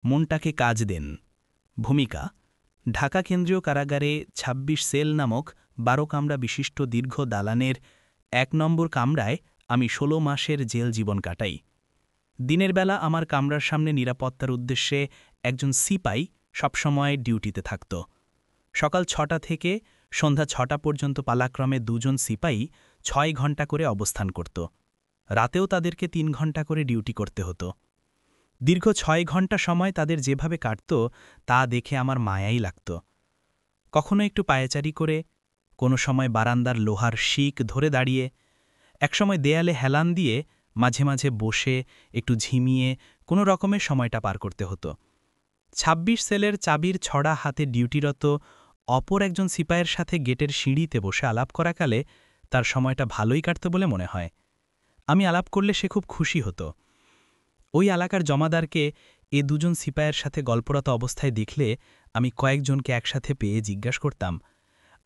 মনটাকে কাজ দেন। ভূমিকা: ঢাকা কেন্দ্রীয় কারাগারে ২৬ সেল নামক ১২ কামরা বিশিষ্ট দীর্ঘ দালানের ১ নম্বর কামরায় আমি ১৬ মাসের জেল জীবন কাটাই। দিনের বেলা আমার কামরার সামনে নিরাপত্তার উদ্দেশ্যে একজন সিপাই সবসময় ডিউটিতে থাকত। সকাল ৬টা থেকে সন্ধ্যা ৬টা পর্যন্ত পালাক্রমে ২ জন সিপাই ৬ ঘণ্টা করে অবস্থান করত। রাতেও তাদেরকে ৩ ঘণ্টা করে ডিউটি করতে হতো। দীর্ঘ ৬ ঘণ্টা সময় তাদের যেভাবে কাটত তা দেখে আমার মায়াই লাগত। কখনো একটু পায়চারি করে, কোনো সময় বারান্দার লোহার শিক ধরে দাঁড়িয়ে, একসময় দেয়ালে হেলান দিয়ে মাঝে মাঝে বসে একটু ঝিমিয়ে কোনো রকমের সময়টা পার করতে হতো। ২৬ সেলের চাবির ছড়া হাতে ডিউটিরত অপর একজন সিপাইয়ের সাথে গেটের সিঁড়িতে বসে আলাপ করাকালে তার সময়টা ভালোই কাটত বলে মনে হয়। আমি আলাপ করলে সে খুব খুশি হতো। ওই এলাকার জমাদারকে এ ২ জন সিপাইয়ের সাথে গল্পরত অবস্থায় দেখলে আমি কয়েকজনকে একসাথে পেয়ে জিজ্ঞাসা করতাম,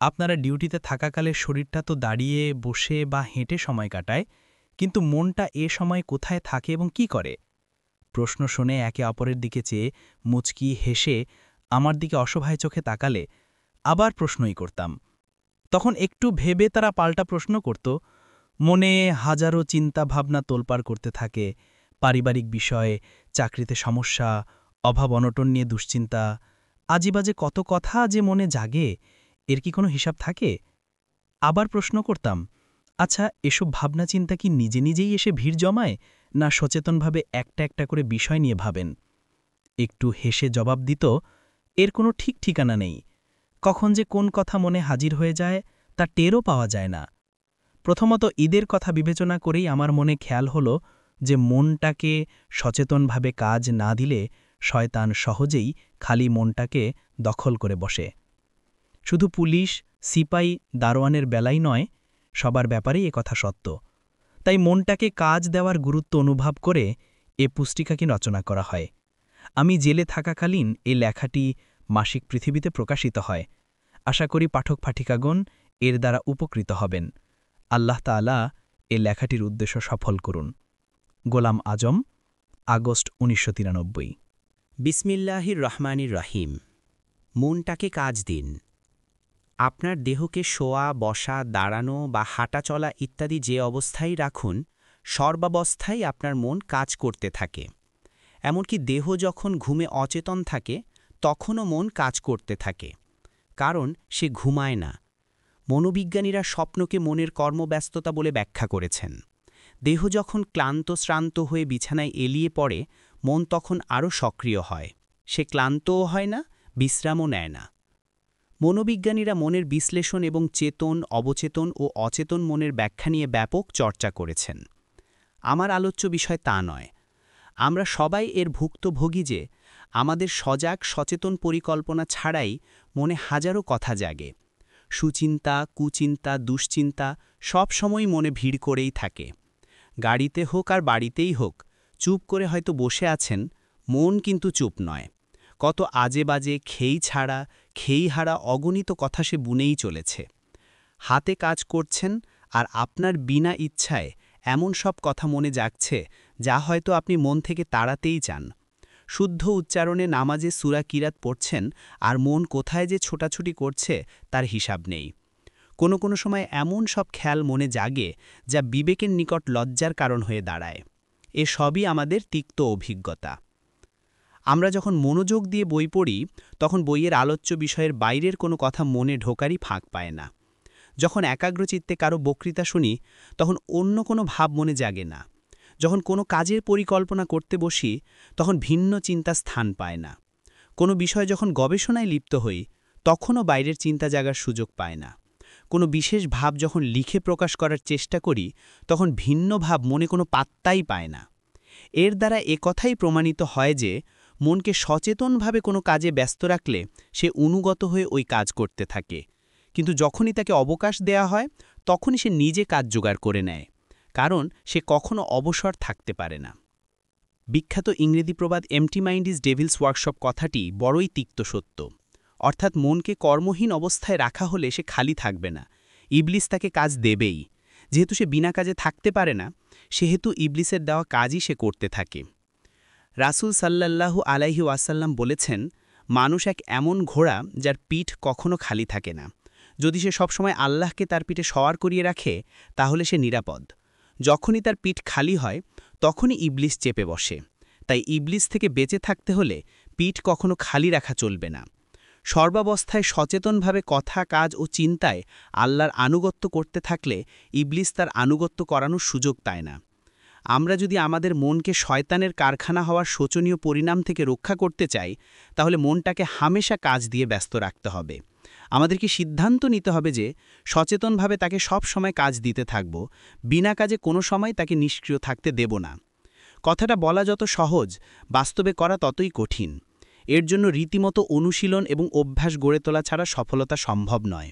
আপনারা ডিউটিতে থাকাকালে শরীরটা তো দাঁড়িয়ে বসে বা হেঁটে সময় কাটায়, কিন্তু মনটা এ সময় কোথায় থাকে এবং কি করে? প্রশ্ন শুনে একে অপরের দিকে চেয়ে মুচকি হেসে আমার দিকে অসহায় চোখে তাকালে আবার প্রশ্নই করতাম। তখন একটু ভেবে তারা পাল্টা প্রশ্ন করত। মনে হাজারো চিন্তা ভাবনা তোলপাড় করতে থাকে, পারিবারিক বিষয়, চাকরিতে সমস্যা, অভাব অনটন নিয়ে দুশ্চিন্তা, আজেবাজে কত কথা যে মনে জাগে, এর কি কোনো হিসাব থাকে? আবার প্রশ্ন করতাম, আচ্ছা, এসব ভাবনা চিন্তা কি নিজে নিজেই এসে ভিড় জমায়, না সচেতনভাবে একটা একটা করে বিষয় নিয়ে ভাবেন? একটু হেসে জবাব দিত, এর কোনো ঠিক ঠিকানা নেই। কখন যে কোন কথা মনে হাজির হয়ে যায় তা টেরও পাওয়া যায় না। প্রথমত ঈদের কথা বিবেচনা করেই আমার মনে খেয়াল হলো যে মনটাকে সচেতনভাবে কাজ না দিলে শয়তান সহজেই খালি মনটাকে দখল করে বসে। শুধু পুলিশ, সিপাই, দারোয়ানের বেলাই নয়, সবার ব্যাপারেই একথা সত্য। তাই মনটাকে কাজ দেওয়ার গুরুত্ব অনুভব করে এ পুস্তিকাকে রচনা করা হয়। আমি জেলে থাকাকালীন এই লেখাটি মাসিক পৃথিবীতে প্রকাশিত হয়। আশা করি পাঠক পাঠিকাগণ এর দ্বারা উপকৃত হবেন। আল্লাহ তাআলা এ লেখাটির উদ্দেশ্য সফল করুন। গোলাম আজম, আগস্ট ১৯৯৩। বিসমিল্লাহির রহমানির রহিম। মনটাকে কাজ দিন। আপনার দেহকে শোয়া, বসা, দাঁড়ানো বা হাঁটা চলা ইত্যাদি যে অবস্থায় রাখুন, সর্বাবস্থায় আপনার মন কাজ করতে থাকে। এমনকি দেহ যখন ঘুমে অচেতন থাকে তখনও মন কাজ করতে থাকে, কারণ সে ঘুমায় না। মনোবিজ্ঞানীরা স্বপ্নকে মনের কর্মব্যস্ততা বলে ব্যাখ্যা করেছেন। দেহ যখন ক্লান্ত শ্রান্ত হয়ে বিছানায় এলিয়ে পড়ে, মন তখন আরও সক্রিয় হয়। সে ক্লান্তও হয় না, বিশ্রামও নেয় না। মনোবিজ্ঞানীরা মনের বিশ্লেষণ এবং চেতন, অবচেতন ও অচেতন মনের ব্যাখ্যা নিয়ে ব্যাপক চর্চা করেছেন। আমার আলোচ্য বিষয় তা নয়। আমরা সবাই এর ভুক্তভোগী যে আমাদের সজাগ সচেতন পরিকল্পনা ছাড়াই মনে হাজারো কথা জাগে। সুচিন্তা, কুচিন্তা, দুশ্চিন্তা সব সময় মনে ভিড় করেই থাকে। গাড়িতে হোক আর বাড়িতেই হোক, চুপ করে হয়তো বসে আছেন, মন কিন্তু চুপ নয়। কত আজে বাজে, খেই হারা অগণিত কথা সে বুনেই চলেছে। হাতে কাজ করছেন আর আপনার বিনা ইচ্ছায় এমন সব কথা মনে জাগছে যা হয়তো আপনি মন থেকে তাড়াতেই চান। শুদ্ধ উচ্চারণে নামাজে সূরা কিরাত পড়ছেন আর মন কোথায় যে ছোটাছুটি করছে তার হিসাব নেই। কোনো সময় এমন সব খেয়াল মনে জাগে যা বিবেকের নিকট লজ্জার কারণ হয়ে দাঁড়ায়। এ সবই আমাদের তিক্ত অভিজ্ঞতা। আমরা যখন মনোযোগ দিয়ে বই পড়ি তখন বইয়ের আলোচ্য বিষয়ের বাইরের কোনো কথা মনে ঢোকারই ফাঁক পায় না। যখন একাগ্রচিত্তে কারো বক্তৃতা শুনি তখন অন্য কোনো ভাব মনে জাগে না। যখন কোনো কাজের পরিকল্পনা করতে বসি তখন ভিন্ন চিন্তা স্থান পায় না। কোনো বিষয় যখন গবেষণায় লিপ্ত হই তখনও বাইরের চিন্তা জাগার সুযোগ পায় না। কোনো বিশেষ ভাব যখন লিখে প্রকাশ করার চেষ্টা করি তখন ভিন্ন ভাব মনে কোনো পাত্তাই পায় না। এর দ্বারা একথাই প্রমাণিত হয় যে মনকে সচেতনভাবে কোনো কাজে ব্যস্ত রাখলে সে অনুগত হয়ে ওই কাজ করতে থাকে, কিন্তু যখনই তাকে অবকাশ দেয়া হয় তখনই সে নিজে কাজ জোগাড় করে নেয়, কারণ সে কখনো অবসর থাকতে পারে না। বিখ্যাত ইংরেজি প্রবাদ empty mind is devil's workshop কথাটি বড়ই তিক্ত সত্য। অর্থাৎ মনকে কর্মহীন অবস্থায় রাখা হলে সে খালি থাকবে না, ইবলিস তাকে কাজ দেবেই। যেহেতু সে বিনা কাজে থাকতে পারে না, সেহেতু ইবলিসের দেওয়া কাজই সে করতে থাকে। রাসূল সাল্লাল্লাহু আলাইহি ওয়াসাল্লাম বলেছেন, মানুষ এক এমন ঘোড়া যার পিঠ কখনো খালি থাকে না। যদি সে সবসময় আল্লাহকে তার পিঠে সওয়ার করিয়ে রাখে তাহলে সে নিরাপদ। যখনই তার পিঠ খালি হয় তখনই ইবলিস চেপে বসে। তাই ইবলিস থেকে বেঁচে থাকতে হলে পিঠ কখনো খালি রাখা চলবে না। সর্বাবস্থায় সচেতনভাবে কথা, কাজ ও চিন্তায় আল্লাহর আনুগত্য করতে থাকলে ইবলিস তার আনুগত্য করানোর সুযোগ পায় না। আমরা যদি আমাদের মনকে শয়তানের কারখানা হওয়ার শোচনীয় পরিণাম থেকে রক্ষা করতে চাই, তাহলে মনটাকে হামেশা কাজ দিয়ে ব্যস্ত রাখতে হবে। আমাদেরকে সিদ্ধান্ত নিতে হবে যে সচেতনভাবে তাকে সব সময় কাজ দিতে থাকব, বিনা কাজে কোনো সময় তাকে নিষ্ক্রিয় থাকতে দেব না। কথাটা বলা যত সহজ, বাস্তবে করা ততই কঠিন। এর জন্য রীতিমতো অনুশীলন এবং অভ্যাস গড়ে তোলা ছাড়া সফলতা সম্ভব নয়।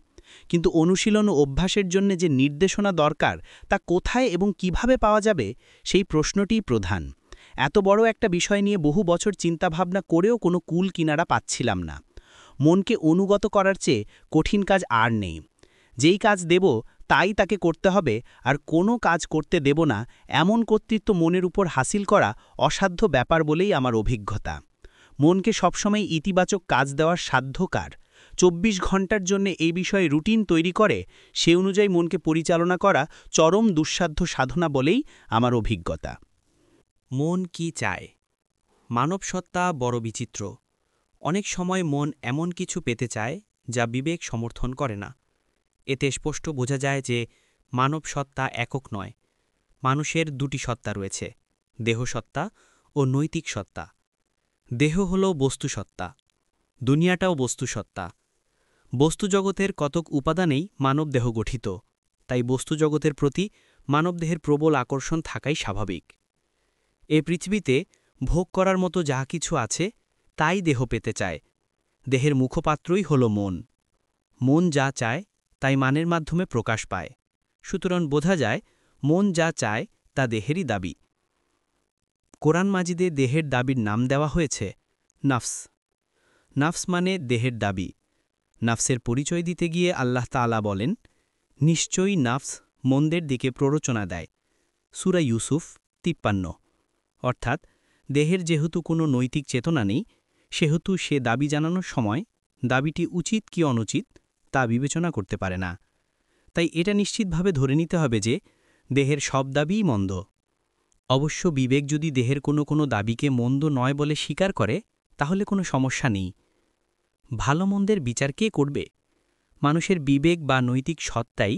কিন্তু অনুশীলন ও অভ্যাসের জন্য যে নির্দেশনা দরকার তা কোথায় এবং কিভাবে পাওয়া যাবে, সেই প্রশ্নটিই প্রধান। এত বড় একটা বিষয় নিয়ে বহু বছর চিন্তাভাবনা করেও কোনো কুল কিনারা পাচ্ছিলাম না। মনকে অনুগত করার চেয়ে কঠিন কাজ আর নেই। যেই কাজ দেব তাই তাকে করতে হবে, আর কোনো কাজ করতে দেব না এমন কর্তৃত্ব মনের উপর হাসিল করা অসাধ্য ব্যাপার বলেই আমার অভিজ্ঞতা। মনকে সবসময় ইতিবাচক কাজ দেওয়ার সাধ্য কার? ২৪ ঘন্টার জন্য এই বিষয়ে রুটিন তৈরি করে সে অনুযায়ী মনকে পরিচালনা করা চরম দুঃসাধ্য সাধনা বলেই আমার অভিজ্ঞতা। মন কি চায়? মানব সত্তা বড় বিচিত্র। অনেক সময় মন এমন কিছু পেতে চায় যা বিবেক সমর্থন করে না। এতে স্পষ্ট বোঝা যায় যে মানব সত্তা একক নয়। মানুষের দুটি সত্তা রয়েছে, দেহসত্তা ও নৈতিক সত্তা। দেহ হল বস্তুসত্তা, দুনিয়াটাও বস্তুসত্তা। বস্তুজগতের কতক উপাদানেই মানবদেহ গঠিত, তাই বস্তুজগতের প্রতি মানবদেহের প্রবল আকর্ষণ থাকাই স্বাভাবিক। এ পৃথিবীতে ভোগ করার মতো যা কিছু আছে তাই দেহ পেতে চায়। দেহের মুখপাত্রই হল মন। মন যা চায় তাই মানের মাধ্যমে প্রকাশ পায়। সুতরাং বোঝা যায় মন যা চায় তা দেহেরই দাবি। কোরআন মাজিদে দেহের দাবির নাম দেওয়া হয়েছে নাফস। নাফস মানে দেহের দাবি। নাফসের পরিচয় দিতে গিয়ে আল্লাহ তাআলা বলেন, নিশ্চয়ই নাফস মন্দের দিকে প্ররোচনা দেয়। সূরা ইউসুফ ৫৩। অর্থাৎ দেহের যেহেতু কোনো নৈতিক চেতনা নেই, সেহেতু সে দাবি জানানোর সময় দাবিটি উচিত কি অনুচিত তা বিবেচনা করতে পারে না। তাই এটা নিশ্চিতভাবে ধরে নিতে হবে যে দেহের সব দাবিই মন্দ। অবশ্য বিবেক যদি দেহের কোনো দাবিকে মন্দ নয় বলে স্বীকার করে তাহলে কোনো সমস্যা নেই। ভালো মন্দের বিচার কে করবে? মানুষের বিবেক বা নৈতিক সত্তাই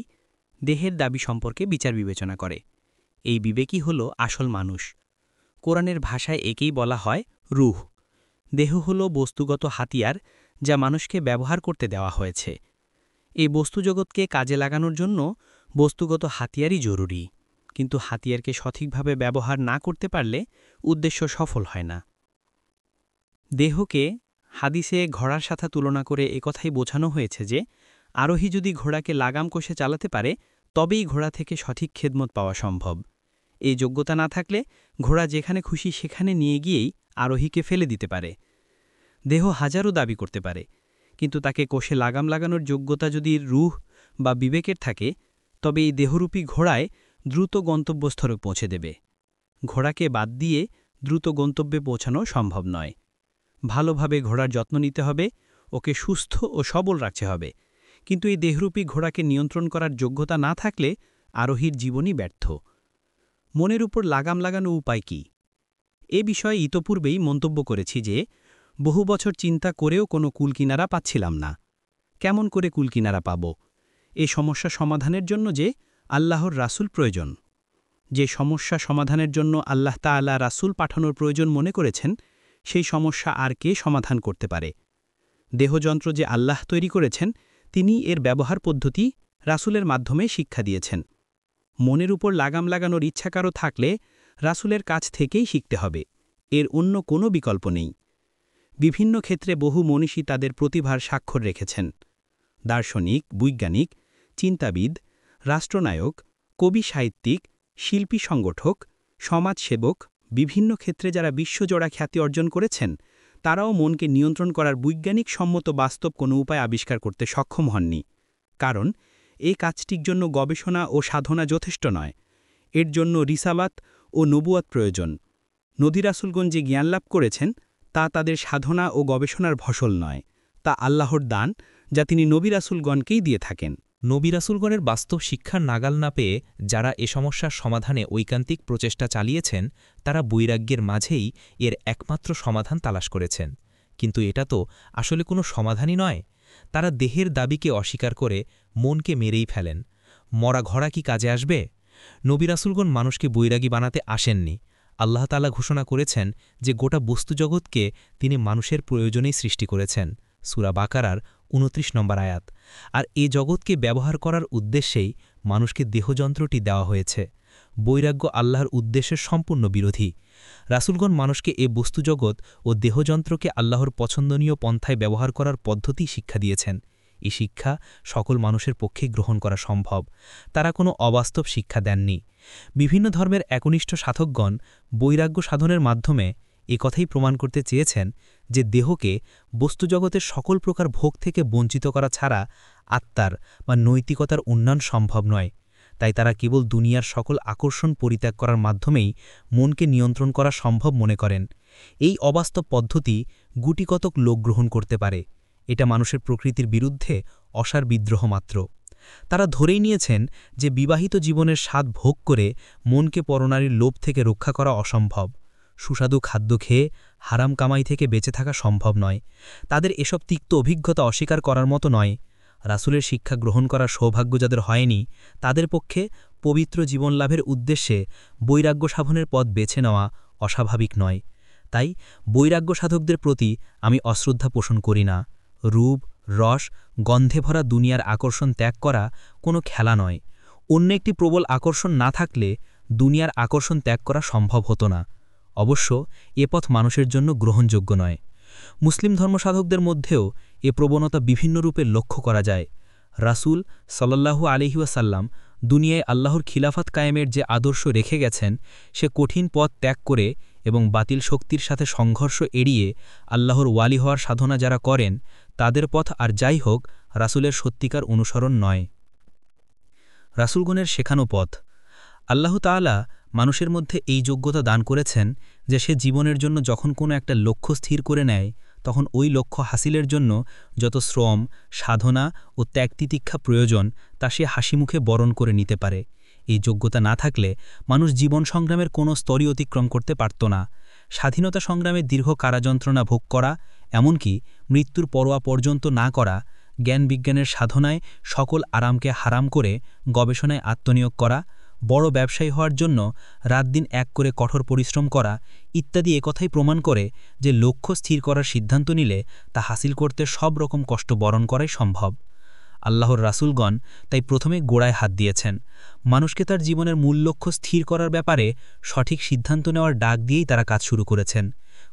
দেহের দাবি সম্পর্কে বিচার বিবেচনা করে। এই বিবেকই হল আসল মানুষ। কোরআনের ভাষায় একেই বলা হয় রূহ। দেহ হল বস্তুগত হাতিয়ার যা মানুষকে ব্যবহার করতে দেওয়া হয়েছে। এই বস্তুজগৎকে কাজে লাগানোর জন্য বস্তুগত হাতিয়ারই জরুরি, কিন্তু হাতিয়ারকে সঠিকভাবে ব্যবহার না করতে পারলে উদ্দেশ্য সফল হয় না। দেহকে হাদিসে ঘোড়ার সাথে তুলনা করে একথাই বোঝানো হয়েছে যে আরোহী যদি ঘোড়াকে লাগাম কষে চালাতে পারে তবেই ঘোড়া থেকে সঠিক খেদমত পাওয়া সম্ভব। এই যোগ্যতা না থাকলে ঘোড়া যেখানে খুশি সেখানে নিয়ে গিয়েই আরোহীকে ফেলে দিতে পারে। দেহ হাজারও দাবি করতে পারে, কিন্তু তাকে কোষে লাগাম লাগানোর যোগ্যতা যদি রূহ বা বিবেকের থাকে তবে এই দেহরূপী ঘোড়ায় দ্রুত গন্তব্যস্থলে পৌঁছে দেবে। ঘোড়াকে বাদ দিয়ে দ্রুত গন্তব্যে পৌঁছানো সম্ভব নয়। ভালোভাবে ঘোড়ার যত্ন নিতে হবে, ওকে সুস্থ ও সবল রাখতে হবে, কিন্তু এই দেহরূপী ঘোড়াকে নিয়ন্ত্রণ করার যোগ্যতা না থাকলে আরোহীর জীবনই ব্যর্থ। মনের উপর লাগাম লাগানো উপায় কি? এ বিষয়ে ইতপূর্বেই মন্তব্য করেছি যে বহু বছর চিন্তা করেও কোনো কুলকিনারা পাচ্ছিলাম না। কেমন করে কুলকিনারা পাব? এ সমস্যা সমাধানের জন্য যে আল্লাহর রাসূল প্রয়োজন। যে সমস্যা সমাধানের জন্য আল্লাহ তাআলা রাসূল পাঠানোর প্রয়োজন মনে করেছেন, সেই সমস্যা আর কে সমাধান করতে পারে? দেহযন্ত্র যে আল্লাহ তৈরি করেছেন, তিনি এর ব্যবহার পদ্ধতি রাসূলের মাধ্যমে শিক্ষা দিয়েছেন। মনের উপর লাগাম লাগানোর ইচ্ছা কারো থাকলে রাসূলের কাছ থেকেই শিখতে হবে, এর অন্য কোনো বিকল্প নেই। বিভিন্ন ক্ষেত্রে বহু মনীষী তাদের প্রতিভার স্বাক্ষর রেখেছেন। দার্শনিক, বৈজ্ঞানিক, চিন্তাবিদ, রাষ্ট্রনায়ক, কবি, সাহিত্যিক, শিল্পী, সংগঠক, সমাজসেবক, বিভিন্ন ক্ষেত্রে যারা বিশ্বজোড়া খ্যাতি অর্জন করেছেন, তারাও মনকে নিয়ন্ত্রণ করার বৈজ্ঞানিক সম্মত বাস্তব কোনো উপায় আবিষ্কার করতে সক্ষম হননি। কারণ এই কাজটির জন্য গবেষণা ও সাধনা যথেষ্ট নয়, এর জন্য রিসালাত ও নবুয়াত প্রয়োজন। নবী রাসূলগণ যে জ্ঞান লাভ করেছেন তা তাদের সাধনা ও গবেষণার ফসল নয়, তা আল্লাহর দান যা তিনি নবী রাসূলগণকেই দিয়ে থাকেন। নবী রাসূলগণের বাস্তব শিক্ষার নাগাল না পেয়ে যারা এ সমস্যার সমাধানে ঐকান্তিক প্রচেষ্টা চালিয়েছেন তারা বৈরাগ্যের মাঝেই এর একমাত্র সমাধান তালাশ করেছেন। কিন্তু এটা তো আসলে কোনো সমাধানই নয়। তারা দেহের দাবিকে অস্বীকার করে মনকে মেরেই ফেলেন। মরা ঘোড়া কি কাজে আসবে? নবী রাসূলগণ মানুষকে বৈরাগী বানাতে আসেননি। আল্লাহ তাআলা ঘোষণা করেছেন যে গোটা বস্তুজগৎকে তিনি মানুষের প্রয়োজনেই সৃষ্টি করেছেন। সূরা বাকারার ২৯ নম্বর আয়াত। আর এ জগৎকে ব্যবহার করার উদ্দেশ্যেই মানুষকে দেহযন্ত্রটি দেওয়া হয়েছে। বৈরাগ্য আল্লাহর উদ্দেশ্যের সম্পূর্ণ বিরোধী। রাসূলগণ মানুষকে এ বস্তুজগৎ ও দেহযন্ত্রকে আল্লাহর পছন্দনীয় পন্থায় ব্যবহার করার পদ্ধতি শিক্ষা দিয়েছেন। এই শিক্ষা সকল মানুষের পক্ষে গ্রহণ করা সম্ভব। তারা কোনো অবাস্তব শিক্ষা দেননি। বিভিন্ন ধর্মের একনিষ্ঠ সাধকগণ বৈরাগ্য সাধনের মাধ্যমে কথাই প্রমাণ করতে চেয়েছেন যে দেহকে বস্তুজগতের সকল প্রকার ভোগ থেকে বঞ্চিত করা ছাড়া আত্মার বা নৈতিকতার উন্নয়ন সম্ভব নয়। তাই তারা কেবল দুনিয়ার সকল আকর্ষণ পরিত্যাগ করার মাধ্যমেই মনকে নিয়ন্ত্রণ করা সম্ভব মনে করেন। এই অবাস্তব পদ্ধতি গুটিকতক লোক গ্রহণ করতে পারে। এটা মানুষের প্রকৃতির বিরুদ্ধে অসার বিদ্রোহ মাত্র। তারা ধরেই নিয়েছেন যে বিবাহিত জীবনের স্বাদ ভোগ করে মনকে পরনারীর লোভ থেকে রক্ষা করা অসম্ভব। সুস্বাদু খাদ্য খেয়ে হারাম কামাই থেকে বেঁচে থাকা সম্ভব নয়। তাদের এসব তিক্ত অভিজ্ঞতা অস্বীকার করার মতো নয়। রাসূলের শিক্ষা গ্রহণ করার সৌভাগ্য যাদের হয়নি তাদের পক্ষে পবিত্র জীবন লাভের উদ্দেশ্যে বৈরাগ্য সাধনের পথ বেছে নেওয়া অস্বাভাবিক নয়। তাই বৈরাগ্য সাধকদের প্রতি আমি অশ্রদ্ধা পোষণ করি না। রূপ, রস, গন্ধে ভরা দুনিয়ার আকর্ষণ ত্যাগ করা কোনো খেলা নয়। অন্য একটি প্রবল আকর্ষণ না থাকলে দুনিয়ার আকর্ষণ ত্যাগ করা সম্ভব হতো না। অবশ্য এ পথ মানুষের জন্য গ্রহণযোগ্য নয়। মুসলিম ধর্মসাধকদের মধ্যেও এ প্রবণতা বিভিন্ন রূপে লক্ষ্য করা যায়। রাসূল সাল্লাল্লাহু আলাইহি ওয়াসাল্লাম দুনিয়ায় আল্লাহর খিলাফত কায়েমের যে আদর্শ রেখে গেছেন সে কঠিন পথ ত্যাগ করে এবং বাতিল শক্তির সাথে সংঘর্ষ এড়িয়ে আল্লাহর ওয়ালি হওয়ার সাধনা যারা করেন তাদের পথ আর যাই হোক রাসূলের সত্যিকার অনুসরণ নয়। রাসূলগণের শেখানো পথ। আল্লাহ তাআলা মানুষের মধ্যে এই যোগ্যতা দান করেছেন যে সে জীবনের জন্য যখন কোনো একটা লক্ষ্য স্থির করে নেয় তখন ওই লক্ষ্য হাসিলের জন্য যত শ্রম, সাধনা ও ত্যাগ-তিতিক্ষা প্রয়োজন তা সে হাসিমুখে বরণ করে নিতে পারে। এই যোগ্যতা না থাকলে মানুষ জীবন সংগ্রামের কোনো স্তরই অতিক্রম করতে পারত না। স্বাধীনতা সংগ্রামে দীর্ঘ কারাযন্ত্রণা ভোগ করা, এমনকি মৃত্যুর পরোয়া পর্যন্ত না করা, জ্ঞান বিজ্ঞানের সাধনায় সকল আরামকে হারাম করে গবেষণায় আত্মনিয়োগ করা, বড় ব্যবসায়ী হওয়ার জন্য রাতদিন এক করে কঠোর পরিশ্রম করা ইত্যাদি একথাই প্রমাণ করে যে লক্ষ্য স্থির করার সিদ্ধান্ত নিলে তা হাসিল করতে সব রকম কষ্ট বরণ করাই সম্ভব। আল্লাহর রাসূলগণ তাই প্রথমে গোড়ায় হাত দিয়েছেন। মানুষকে তার জীবনের মূল লক্ষ্য স্থির করার ব্যাপারে সঠিক সিদ্ধান্ত নেওয়ার ডাক দিয়েই তারা কাজ শুরু করেছেন।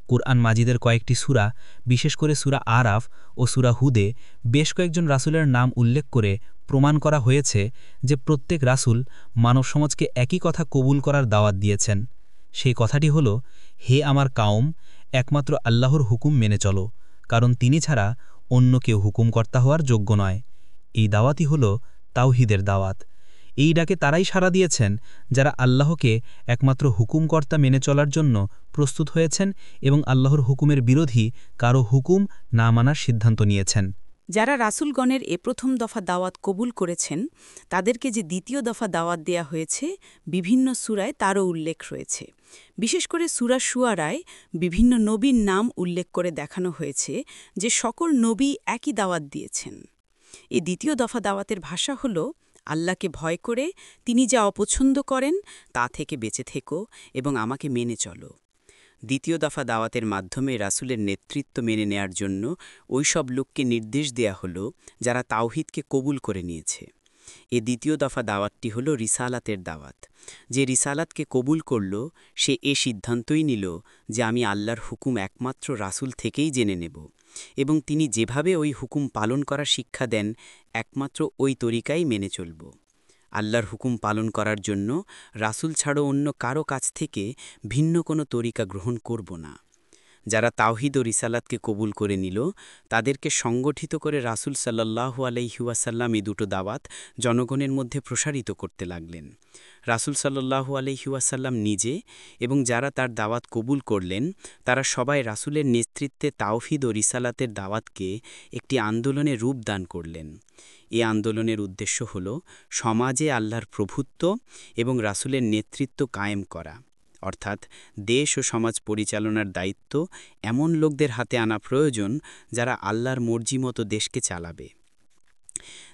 কুরআন মাজিদের কয়েকটি সূরা, বিশেষ করে সূরা আরাফ ও সূরা হুদে বেশ কয়েকজন রাসূলের নাম উল্লেখ করে প্রমাণ করা হয়েছে যে প্রত্যেক রাসূল মানব সমাজকে একই কথা কবুল করার দাওয়াত দিয়েছেন। সেই কথাটি হল, হে আমার কাওম, একমাত্র আল্লাহর হুকুম মেনে চলো, কারণ তিনি ছাড়া অন্য কেউ হুকুমকর্তা হওয়ার যোগ্য নয়। এই দাওয়াতই হল তাওহীদের দাওয়াত। এই ডাকে তারাই সাড়া দিয়েছেন যারা আল্লাহকে একমাত্র হুকুমকর্তা মেনে চলার জন্য প্রস্তুত হয়েছেন এবং আল্লাহর হুকুমের বিরোধী কারো হুকুম না মানার সিদ্ধান্ত নিয়েছেন। যারা রাসূলগণের এ প্রথম দফা দাওয়াত কবুল করেছেন তাদেরকে যে দ্বিতীয় দফা দাওয়াত দেয়া হয়েছে বিভিন্ন সূরায় তারও উল্লেখ রয়েছে। বিশেষ করে সূরা শুআরায় বিভিন্ন নবীর নাম উল্লেখ করে দেখানো হয়েছে যে সকল নবী একই দাওয়াত দিয়েছেন। এই দ্বিতীয় দফা দাওয়াতের ভাষা হল, আল্লাহকে ভয় করে তিনি যা অপছন্দ করেন তা থেকে বেঁচে থেকো এবং আমাকে মেনে চলো। দ্বিতীয় দফা দাওয়াতের মাধ্যমে রাসূলের নেতৃত্ব মেনে নেয়ার জন্য ওই সব লোককে নির্দেশ দেয়া হলো যারা তাওহীদকে কবুল করে নিয়েছে। এ দ্বিতীয় দফা দাওয়াতটি হল রিসালাতের দাওয়াত। যে রিসালাতকে কবুল করল সে এ সিদ্ধান্তই নিল যে আমি আল্লাহর হুকুম একমাত্র রাসূল থেকেই জেনে নেব এবং তিনি যেভাবে ওই হুকুম পালন করার শিক্ষা দেন একমাত্র ওই তরিকাই মেনে চলব। আল্লাহর হুকুম পালন করার জন্য রাসূল ছাড়া অন্য কারো কাছ থেকে ভিন্ন কোনো তরিকা গ্রহণ করব না। যারা তাওহীদ ও রিসালাতকে কবুল করে নিল তাদেরকে সংগঠিত করে রাসূল সাল্লাল্লাহু আলাইহি ওয়াসাল্লাম এই দুটো দাওয়াত জনগণের মধ্যে প্রসারিত করতে লাগলেন। রাসূল সাল্লাল্লাহু আলাইহি ওয়াসাল্লাম নিজে এবং যারা তার দাওয়াত কবুল করলেন তারা সবাই রাসূলের নেতৃত্বে তাওহীদ ও রিসালাতের দাওয়াতকে একটি আন্দোলনে রূপ দান করলেন। এই আন্দোলনের উদ্দেশ্য হল সমাজে আল্লাহর প্রভুত্ব এবং রাসূলের নেতৃত্ব কায়েম করা, অর্থাৎ দেশ ও সমাজ পরিচালনার দায়িত্ব এমন লোকদের হাতে আনা প্রয়োজন যারা আল্লাহর মর্জি মতো দেশকে চালাবে।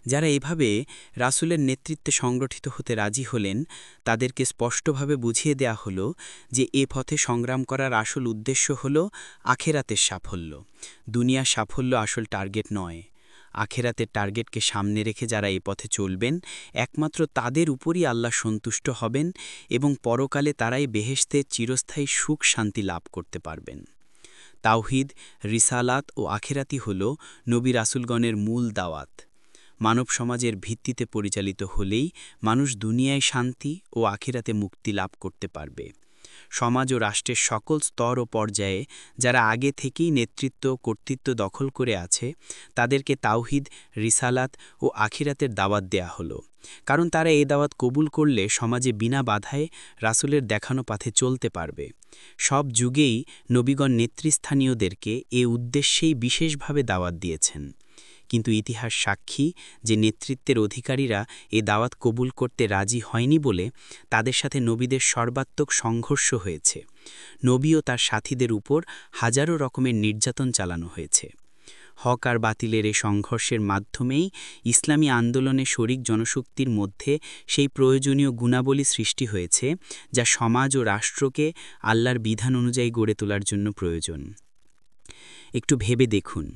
যারা এভাবে রাসূলের নেতৃত্বে সংগঠিত হতে রাজি হলেন তাদেরকে স্পষ্টভাবে বুঝিয়ে দেয়া হলো যে এ পথে সংগ্রাম করার আসল উদ্দেশ্য হল আখেরাতের সাফল্য। দুনিয়ার সাফল্য আসল টার্গেট নয়। আখেরাতের টার্গেটকে সামনে রেখে যারা এ পথে চলবেন একমাত্র তাদের উপরই আল্লাহ সন্তুষ্ট হবেন এবং পরকালে তারাই বেহেশতে চিরস্থায়ী সুখ শান্তি লাভ করতে পারবেন। তাওহীদ, রিসালাত ও আখেরাতি হল নবী রাসূলগণের মূল দাওয়াত। মানব সমাজের ভিত্তিতে পরিচালিত হলেই মানুষ দুনিয়ায় শান্তি ও আখিরাতে মুক্তি লাভ করতে পারবে। সমাজ ও রাষ্ট্রের সকল স্তর ও পর্যায়ে যারা আগে থেকেই নেতৃত্ব কর্তৃত্ব দখল করে আছে তাদেরকে তাওহীদ, রিসালাত ও আখিরাতের দাওয়াত দেয়া হলো, কারণ তারা এই দাওয়াত কবুল করলে সমাজে বিনা বাধায় রাসূলের দেখানো পথে চলতে পারবে। সব যুগেই নবীগণ নেতৃস্থানীয়দেরকে এ উদ্দেশ্যেই বিশেষভাবে দাওয়াত দিয়েছেন, কিন্তু ইতিহাস সাক্ষী যে নেতৃত্বের অধিকারীরা এ দাওয়াত কবুল করতে রাজি হয়নি বলে তাদের সাথে নবীদের সর্বাত্মক সংঘর্ষ হয়েছে। নবী ও তার সাথীদের উপর হাজারো রকমের নির্যাতন চালানো হয়েছে। হক আর বাতিলের এই সংঘর্ষের মাধ্যমেই ইসলামী আন্দোলনে শরিক জনশক্তির মধ্যে সেই প্রয়োজনীয় গুণাবলী সৃষ্টি হয়েছে যা সমাজ ও রাষ্ট্রকে আল্লাহর বিধান অনুযায়ী গড়ে তোলার জন্য প্রয়োজন। একটু ভেবে দেখুন,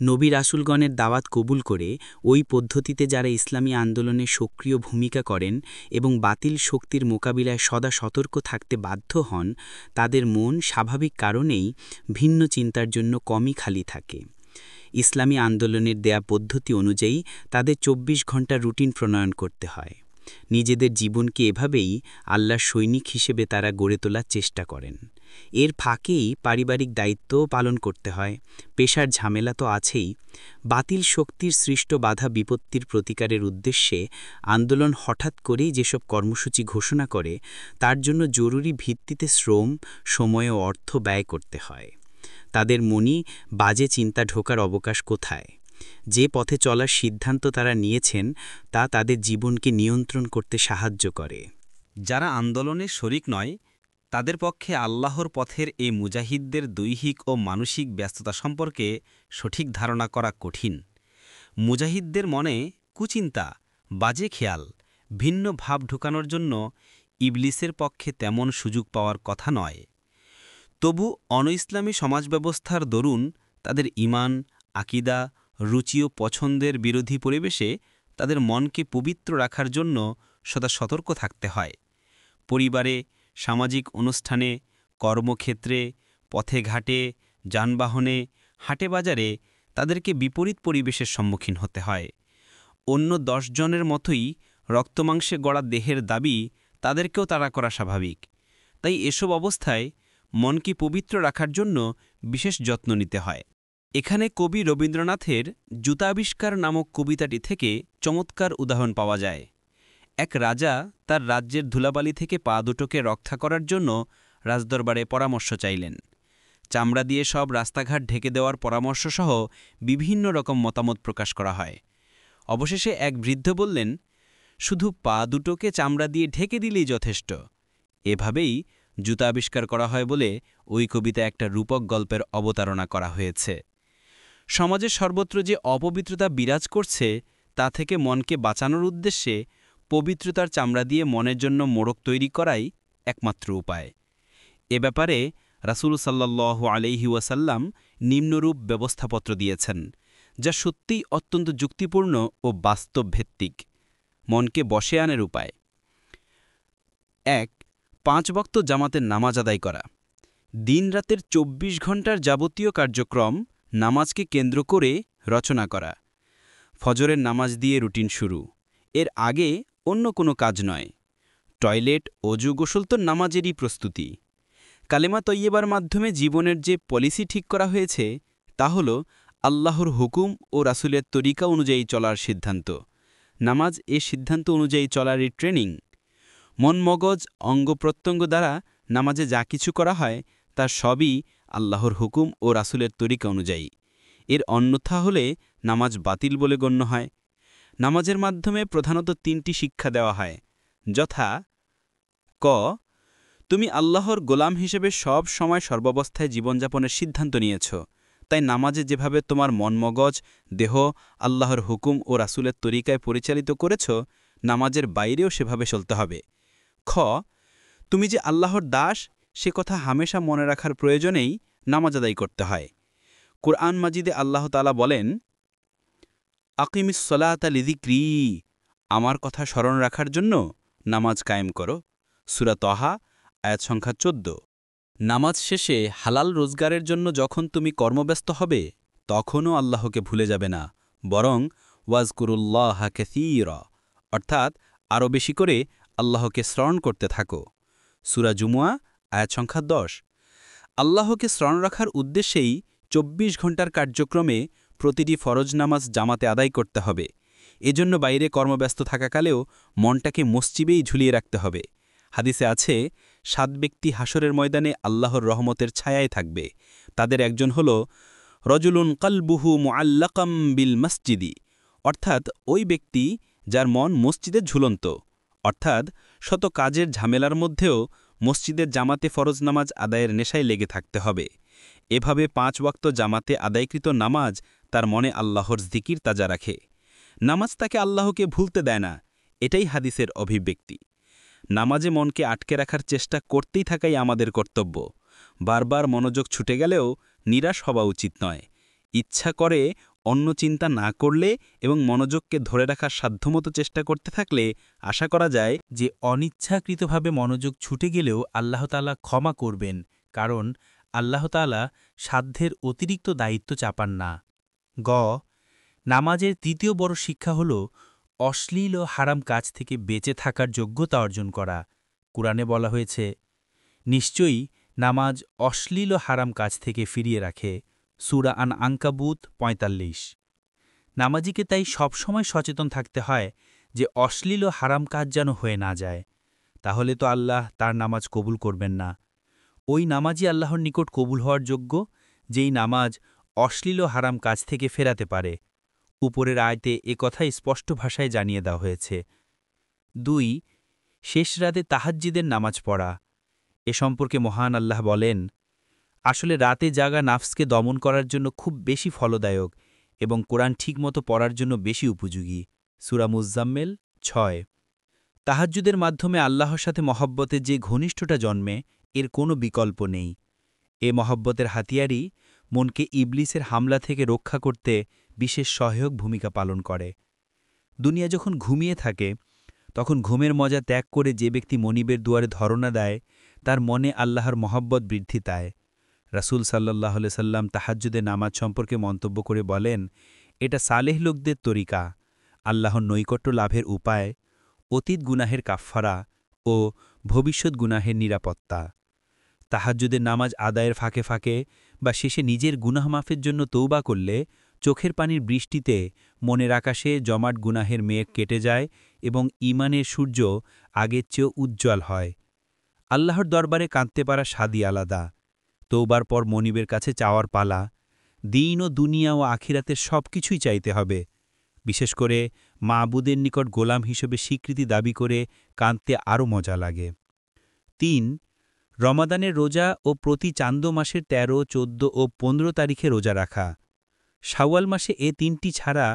নবী রাসূলগণের দাওয়াত কবুল করে ওই পদ্ধতিতে যারা ইসলামী আন্দোলনে সক্রিয় ভূমিকা করেন এবং বাতিল শক্তির মোকাবিলায় সদা সতর্ক থাকতে বাধ্য হন, তাদের মন স্বাভাবিক কারণেই ভিন্ন চিন্তার জন্য কমই খালি থাকে। ইসলামী আন্দোলনের দেয়া পদ্ধতি অনুযায়ী তাদের ২৪ ঘন্টা রুটিন প্রণয়ন করতে হয়। নিজেদের জীবনকে এভাবেই আল্লাহর সৈনিক হিসেবে তারা গড়ে তোলার চেষ্টা করেন। এর ফাঁকেই পারিবারিক দায়িত্বও পালন করতে হয়। পেশার ঝামেলা তো আছেই। বাতিল শক্তির সৃষ্ট বাধা বিপত্তির প্রতিকারের উদ্দেশ্যে আন্দোলন হঠাৎ করেই যেসব কর্মসূচি ঘোষণা করে তার জন্য জরুরি ভিত্তিতে শ্রম, সময় ও অর্থ ব্যয় করতে হয়। তাদের মনে বাজে চিন্তা ঢোকার অবকাশ কোথায়? যে পথে চলার সিদ্ধান্ত তারা নিয়েছেন তা তাদের জীবনকে নিয়ন্ত্রণ করতে সাহায্য করে। যারা আন্দোলনে শরিক নয় তাদের পক্ষে আল্লাহর পথের এই মুজাহিদদের দৈহিক ও মানসিক ব্যস্ততা সম্পর্কে সঠিক ধারণা করা কঠিন। মুজাহিদদের মনে কুচিন্তা, বাজে খেয়াল, ভিন্ন ভাব ঢোকানোর জন্য ইবলিসের পক্ষে তেমন সুযোগ পাওয়ার কথা নয়। তবু অনইসলামী সমাজব্যবস্থার দরুন তাদের ঈমান, আকিদা, রুচি ও পছন্দের বিরোধী পরিবেশে তাদের মনকে পবিত্র রাখার জন্য সদা সতর্ক থাকতে হয়। পরিবারে, সামাজিক অনুষ্ঠানে, কর্মক্ষেত্রে, পথে ঘাটে, যানবাহনে, হাটে বাজারে তাদেরকে বিপরীত পরিবেশের সম্মুখীন হতে হয়। অন্য ১০ জনের মতোই রক্তমাংসে গড়া দেহের দাবি তাদেরকেও তাড়া করা স্বাভাবিক। তাই এসব অবস্থায় মনকে পবিত্র রাখার জন্য বিশেষ যত্ন নিতে হয়। এখানে কবি রবীন্দ্রনাথের জুতাবিষ্কার নামক কবিতাটি থেকে চমৎকার উদাহরণ পাওয়া যায়। এক রাজা তার রাজ্যের ধুলাবালি থেকে পা দুটোকে রক্ষা করার জন্য রাজদরবারে পরামর্শ চাইলেন। চামড়া দিয়ে সব রাস্তাঘাট ঢেকে দেওয়ার পরামর্শসহ বিভিন্ন রকম মতামত প্রকাশ করা হয়। অবশেষে এক বৃদ্ধ বললেন, শুধু পা দুটোকে চামড়া দিয়ে ঢেকে দিলেই যথেষ্ট। এভাবেই জুতা আবিষ্কার করা হয় বলে ওই কবিতা একটা রূপক গল্পের অবতারণা করা হয়েছে। সমাজের সর্বত্র যে অপবিত্রতা বিরাজ করছে তা থেকে মনকে বাঁচানোর উদ্দেশ্যে পবিত্রতার চামড়া দিয়ে মনের জন্য মোড়ক তৈরি করাই একমাত্র উপায়। এ ব্যাপারে রাসূল সাল্লাল্লাহু আলাইহি ওয়াসাল্লাম নিম্নরূপ ব্যবস্থাপত্র দিয়েছেন, যা সত্যিই অত্যন্ত যুক্তিপূর্ণ ও বাস্তবভিত্তিক। মনকে বশে আনার উপায়: ১. ৫ ওয়াক্ত জামাতের নামাজ আদায় করা। দিন-রাতের ২৪ ঘণ্টার যাবতীয় কার্যক্রম নামাজকে কেন্দ্র করে রচনা করা। ফজরের নামাজ দিয়ে রুটিন শুরু, এর আগে অন্য কোনো কাজ নয়। টয়লেট, অজু, গোসল তো নামাজেরই প্রস্তুতি। কালেমা তৈয়বার মাধ্যমে জীবনের যে পলিসি ঠিক করা হয়েছে তা হল আল্লাহর হুকুম ও রাসূলের তরিকা অনুযায়ী চলার সিদ্ধান্ত। নামাজ এ সিদ্ধান্ত অনুযায়ী চলারই ট্রেনিং। মন মগজ অঙ্গ প্রত্যঙ্গ দ্বারা নামাজে যা কিছু করা হয় তার সবই আল্লাহর হুকুম ও রাসূলের তরিকা অনুযায়ী। এর অন্যথা হলে নামাজ বাতিল বলে গণ্য হয়। নামাজের মাধ্যমে প্রধানত ৩টি শিক্ষা দেওয়া হয়, যথা ক তুমি আল্লাহর গোলাম হিসেবে সব সময় সর্বাবস্থায় জীবনযাপনের সিদ্ধান্ত নিয়েছ, তাই নামাজে যেভাবে তোমার মনমগজ দেহ আল্লাহর হুকুম ও রাসূলের তরিকায় পরিচালিত করেছ, নামাজের বাইরেও সেভাবে চলতে হবে। খ তুমি যে আল্লাহর দাস সে কথা হামেশা মনে রাখার প্রয়োজনেই নামাজ আদায় করতে হয়। কুরআন মাজিদে আল্লাহ তাআলা বলেন, আকিমিস সলাতা লিযিকরি, আমার কথা স্মরণ রাখার জন্য নামাজ কায়েম করো। সূরা তহা আয়াত সংখ্যা ১৪। নামাজ শেষে হালাল রোজগারের জন্য যখন তুমি কর্মব্যস্ত হবে তখনও আল্লাহকে ভুলে যাবে না, বরং ওয়াজকুরুল্লাহা কাসীরা, অর্থাৎ আরও বেশি করে আল্লাহকে স্মরণ করতে থাকো। সূরা জুমুয়া আয়াত সংখ্যা ১০। আল্লাহকে স্মরণ রাখার উদ্দেশ্যেই ২৪ ঘণ্টার কার্যক্রমে প্রতিটি ফরজ নামাজ জামাতে আদায় করতে হবে। এজন্য বাইরে কর্মব্যস্ত থাকাকালেও মনটাকে মসজিদেই ঝুলিয়ে রাখতে হবে। হাদিসে আছে, ৭ ব্যক্তি হাসরের ময়দানে আল্লাহর রহমতের ছায়ায় থাকবে। তাদের একজন হল রজুলুন কালবুহু মুআল্লাকাম বিল মসজিদি, অর্থাৎ ওই ব্যক্তি যার মন মসজিদে ঝুলন্ত, অর্থাৎ শত কাজের ঝামেলার মধ্যেও মসজিদের জামাতে ফরজ নামাজ আদায়ের নেশায় লেগে থাকতে হবে। এভাবে ৫ ওয়াক্ত জামাতে আদায়কৃত নামাজ তার মনে আল্লাহর জিকির তাজা রাখে। নামাজ তাকে আল্লাহকে ভুলতে দেয় না, এটাই হাদিসের অভিব্যক্তি। নামাজে মনকে আটকে রাখার চেষ্টা করতেই থাকাই আমাদের কর্তব্য। বারবার মনোযোগ ছুটে গেলেও নিরাশ হওয়া উচিত নয়। ইচ্ছা করে অন্য চিন্তা না করলে এবং মনোযোগকে ধরে রাখার সাধ্যমতো চেষ্টা করতে থাকলে আশা করা যায় যে অনিচ্ছাকৃতভাবে মনোযোগ ছুটে গেলেও আল্লাহ তাআলা ক্ষমা করবেন, কারণ আল্লাহ তাআলা সাধ্যের অতিরিক্ত দায়িত্ব চাপান না। গ নামাজের তৃতীয় বড় শিক্ষা হল অশ্লীল ও হারাম কাজ থেকে বেঁচে থাকার যোগ্যতা অর্জন করা। কুরআনে বলা হয়েছে, নিশ্চয়ই নামাজ অশ্লীল ও হারাম কাজ থেকে ফিরিয়ে রাখে। সূরা আন আনকাবুত ৪৫। নামাজিকে তাই সবসময় সচেতন থাকতে হয় যে অশ্লীল ও হারাম কাজ যেন হয়ে না যায়, তাহলে তো আল্লাহ তার নামাজ কবুল করবেন না। ওই নামাজই আল্লাহর নিকট কবুল হওয়ার যোগ্য, যেই নামাজ অশ্লীল ও হারাম কাজ থেকে ফেরাতে পারে। উপরের আয়াতে একথাই স্পষ্ট ভাষায় জানিয়ে দেওয়া হয়েছে। ২ শেষ রাতে তাহাজ্জুদের নামাজ পড়া। এ সম্পর্কে মহান আল্লাহ বলেন, আসলে রাতে জাগা নাফসকে দমন করার জন্য খুব বেশি ফলদায়ক এবং কোরআন ঠিকমতো পড়ার জন্য বেশি উপযোগী। সূরা মুজ্জাম্মেল ৬। তাহাজ্জুদের মাধ্যমে আল্লাহর সাথে মহব্বতের যে ঘনিষ্ঠতা জন্মে এর কোনো বিকল্প নেই। এ মহব্বতের হাতিয়ারই মনকে ইবলিসের হামলা থেকে রক্ষা করতে বিশেষ সহায়ক ভূমিকা পালন করে। দুনিয়া যখন ঘুমিয়ে থাকে তখন ঘুমের মজা ত্যাগ করে যে ব্যক্তি মনিবের দুয়ারে ধরনা দেয় তার মনে আল্লাহর মহব্বত বৃদ্ধি পায়। রাসূল সাল্লাল্লাহু আলাইহি সাল্লাম তাহাজ্জুদে নামাজ সম্পর্কে মন্তব্য করে বলেন, এটা সালেহ লোকদের তরিকা, আল্লাহর নৈকট্য লাভের উপায়, অতীত গুনাহের কাফফারা ও ভবিষ্যৎ গুনাহের নিরাপত্তা। তাহাজ্জুদের নামাজ আদায়ের ফাঁকে ফাঁকে বা শেষে নিজের গুনাহ মাফের জন্য তৌবা করলে চোখের পানির বৃষ্টিতে মনের আকাশে জমাট গুনাহের মেঘ কেটে যায় এবং ঈমানের সূর্য আগের চেয়েও উজ্জ্বল হয়। আল্লাহর দরবারে কাঁদতে পারা স্বাদই আলাদা। তৌবার পর মনিবের কাছে চাওয়ার পালা। দিন ও দুনিয়া ও আখিরাতের সব কিছুই চাইতে হবে। বিশেষ করে মাবুদের নিকট গোলাম হিসেবে স্বীকৃতি দাবি করে কাঁদতে আরও মজা লাগে। ৩ রমাদানের রোজা ও প্রতি চান্দ মাসের ১৩, ১৪ ও ১৫ তারিখে রোজা রাখা। শাওয়াল মাসে এ ৩টি ছাড়া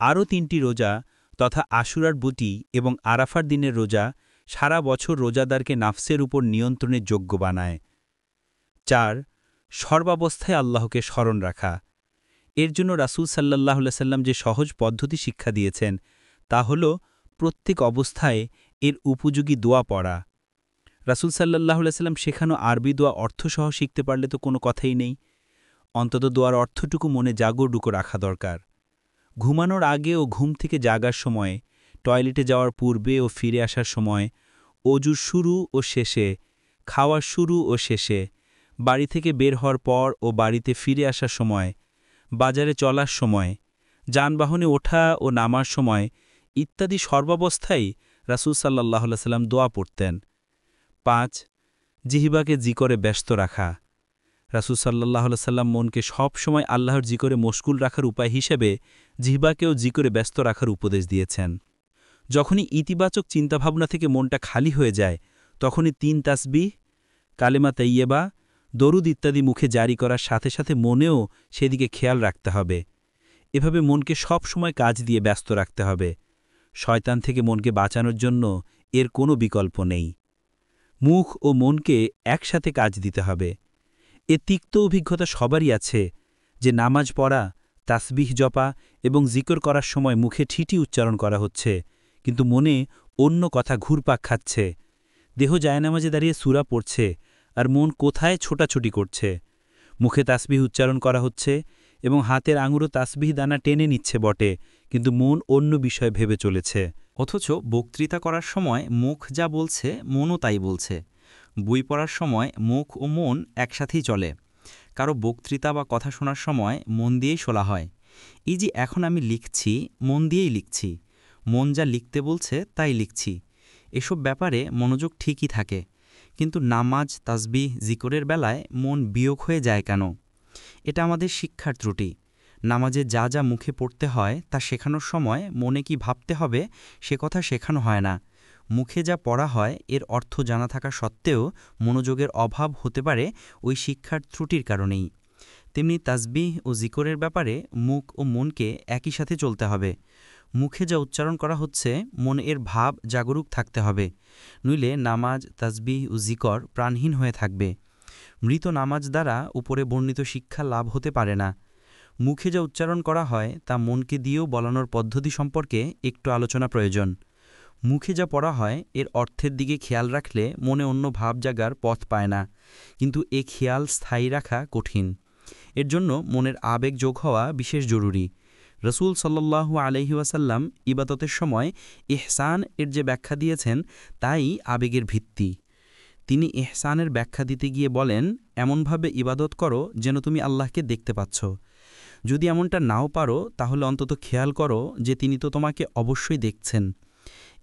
আরও ৩টি রোজা তথা আশুরার বুটি এবং আরাফার দিনের রোজা সারা বছর রোজাদারকে নাফসের উপর নিয়ন্ত্রণের যোগ্য বানায়। ৪ সর্বাবস্থায় আল্লাহকে স্মরণ রাখা। এর জন্য রাসূল সাল্লাল্লাহু আলাইহি সাল্লাম যে সহজ পদ্ধতি শিক্ষা দিয়েছেন তা হল প্রত্যেক অবস্থায় এর উপযোগী দোয়া পড়া। রাসূল সাল্লাল্লাহু আলাইহি সাল্লাম শেখানো আরবি দোয়া অর্থসহ শিখতে পারলে তো কোনো কথাই নেই, অন্তত দোয়ার অর্থটুকু মনে জাগরডুকো রাখা দরকার। ঘুমানোর আগে ও ঘুম থেকে জাগার সময়, টয়লেটে যাওয়ার পূর্বে ও ফিরে আসার সময়, অজুর শুরু ও শেষে, খাওয়ার শুরু ও শেষে, বাড়ি থেকে বের হওয়ার পর ও বাড়িতে ফিরে আসার সময়, বাজারে চলার সময়, যানবাহনে ওঠা ও নামার সময় ইত্যাদি সর্বাবস্থায় রাসূল সাল্লাল্লাহু আলাইহি সাল্লাম দোয়া পড়তেন। ৫. জিহ্বাকে জিকরে ব্যস্ত রাখা। রাসূল সাল্লাল্লাহু আলাইহি সাল্লাম মনকে সব সময় আল্লাহর জিকরে মশগুল রাখার উপায় হিসেবে জিহ্বাকেও জিকরে ব্যস্ত রাখার উপদেশ দিয়েছেন। যখনই ইতিবাচক চিন্তাভাবনা থেকে মনটা খালি হয়ে যায়, তখনই ৩ তাসবিহ, কালেমা তাইয়্যেবা, দরুদ ইত্যাদি মুখে জারি করার সাথে সাথে মনেও সেদিকে খেয়াল রাখতে হবে। এভাবে মনকে সব সময় কাজ দিয়ে ব্যস্ত রাখতে হবে। শয়তান থেকে মনকে বাঁচানোর জন্য এর কোনো বিকল্প নেই। মুখ ও মনকে একসাথে কাজ দিতে হবে। এ তিক্ত অভিজ্ঞতা সবারই আছে যে নামাজ পড়া, তাসবিহ জপা এবং জিকর করার সময় মুখে ঠিকই উচ্চারণ করা হচ্ছে, কিন্তু মনে অন্য কথা ঘুরপাক খাচ্ছে। দেহ জায়নামাজে দাঁড়িয়ে সূরা পড়ছে, আর মন কোথায় ছোটাছুটি করছে। মুখে তাসবিহ উচ্চারণ করা হচ্ছে এবং হাতের আঙুরও তাসবিহ দানা টেনে নিচ্ছে বটে, কিন্তু মন অন্য বিষয়ে ভেবে চলেছে। অথচ বক্তৃতা করার সময় মুখ যা বলছে মনও তাই বলছে। বই পড়ার সময় মুখ ও মন একসাথেই চলে। কারো বক্তৃতা বা কথা শোনার সময় মন দিয়েই শোনা হয়। এই যে এখন আমি লিখছি, মন দিয়েই লিখছি। মন যা লিখতে বলছে তাই লিখছি। এসব ব্যাপারে মনোযোগ ঠিকই থাকে, কিন্তু নামাজ, তাসবিহ, জিকরের বেলায় মন বিয়োগ হয়ে যায় কেন? এটা আমাদের শিক্ষার ত্রুটি। নামাজে যা যা মুখে পড়তে হয় তা শেখানোর সময় মনে কি ভাবতে হবে সে কথা শেখানো হয় না। মুখে যা পড়া হয় এর অর্থ জানা থাকা সত্ত্বেও মনোযোগের অভাব হতে পারে ওই শিক্ষার ত্রুটির কারণেই। তেমনি তাসবিহ ও জিকরের ব্যাপারে মুখ ও মনকে একই সাথে চলতে হবে। মুখে যা উচ্চারণ করা হচ্ছে মনে এর ভাব জাগরুক থাকতে হবে, নইলে নামাজ, তাসবিহ ও জিকর প্রাণহীন হয়ে থাকবে। মৃত নামাজ দ্বারা উপরে বর্ণিত শিক্ষা লাভ হতে পারে না। মুখে যা উচ্চারণ করা হয় তা মনকে দিয়েও বলানোর পদ্ধতি সম্পর্কে একটু আলোচনা প্রয়োজন। মুখে যা পড়া হয় এর অর্থের দিকে খেয়াল রাখলে মনে অন্য ভাব জাগার পথ পায় না, কিন্তু এ খেয়াল স্থায়ী রাখা কঠিন। এর জন্য মনের আবেগ যোগ হওয়া বিশেষ জরুরি। রসুল সাল্লাল্লাহু আলাইহি ওয়াসাল্লাম ইবাদতের সময় ইহসান এর যে ব্যাখ্যা দিয়েছেন তাই আবেগের ভিত্তি। তিনি ইহসানের ব্যাখ্যা দিতে গিয়ে বলেন, এমনভাবে ইবাদত করো যেন তুমি আল্লাহকে দেখতে পাচ্ছ। যদি এমনটা নাও পারো তাহলে অন্তত খেয়াল করো যে তিনি তো তোমাকে অবশ্যই দেখছেন।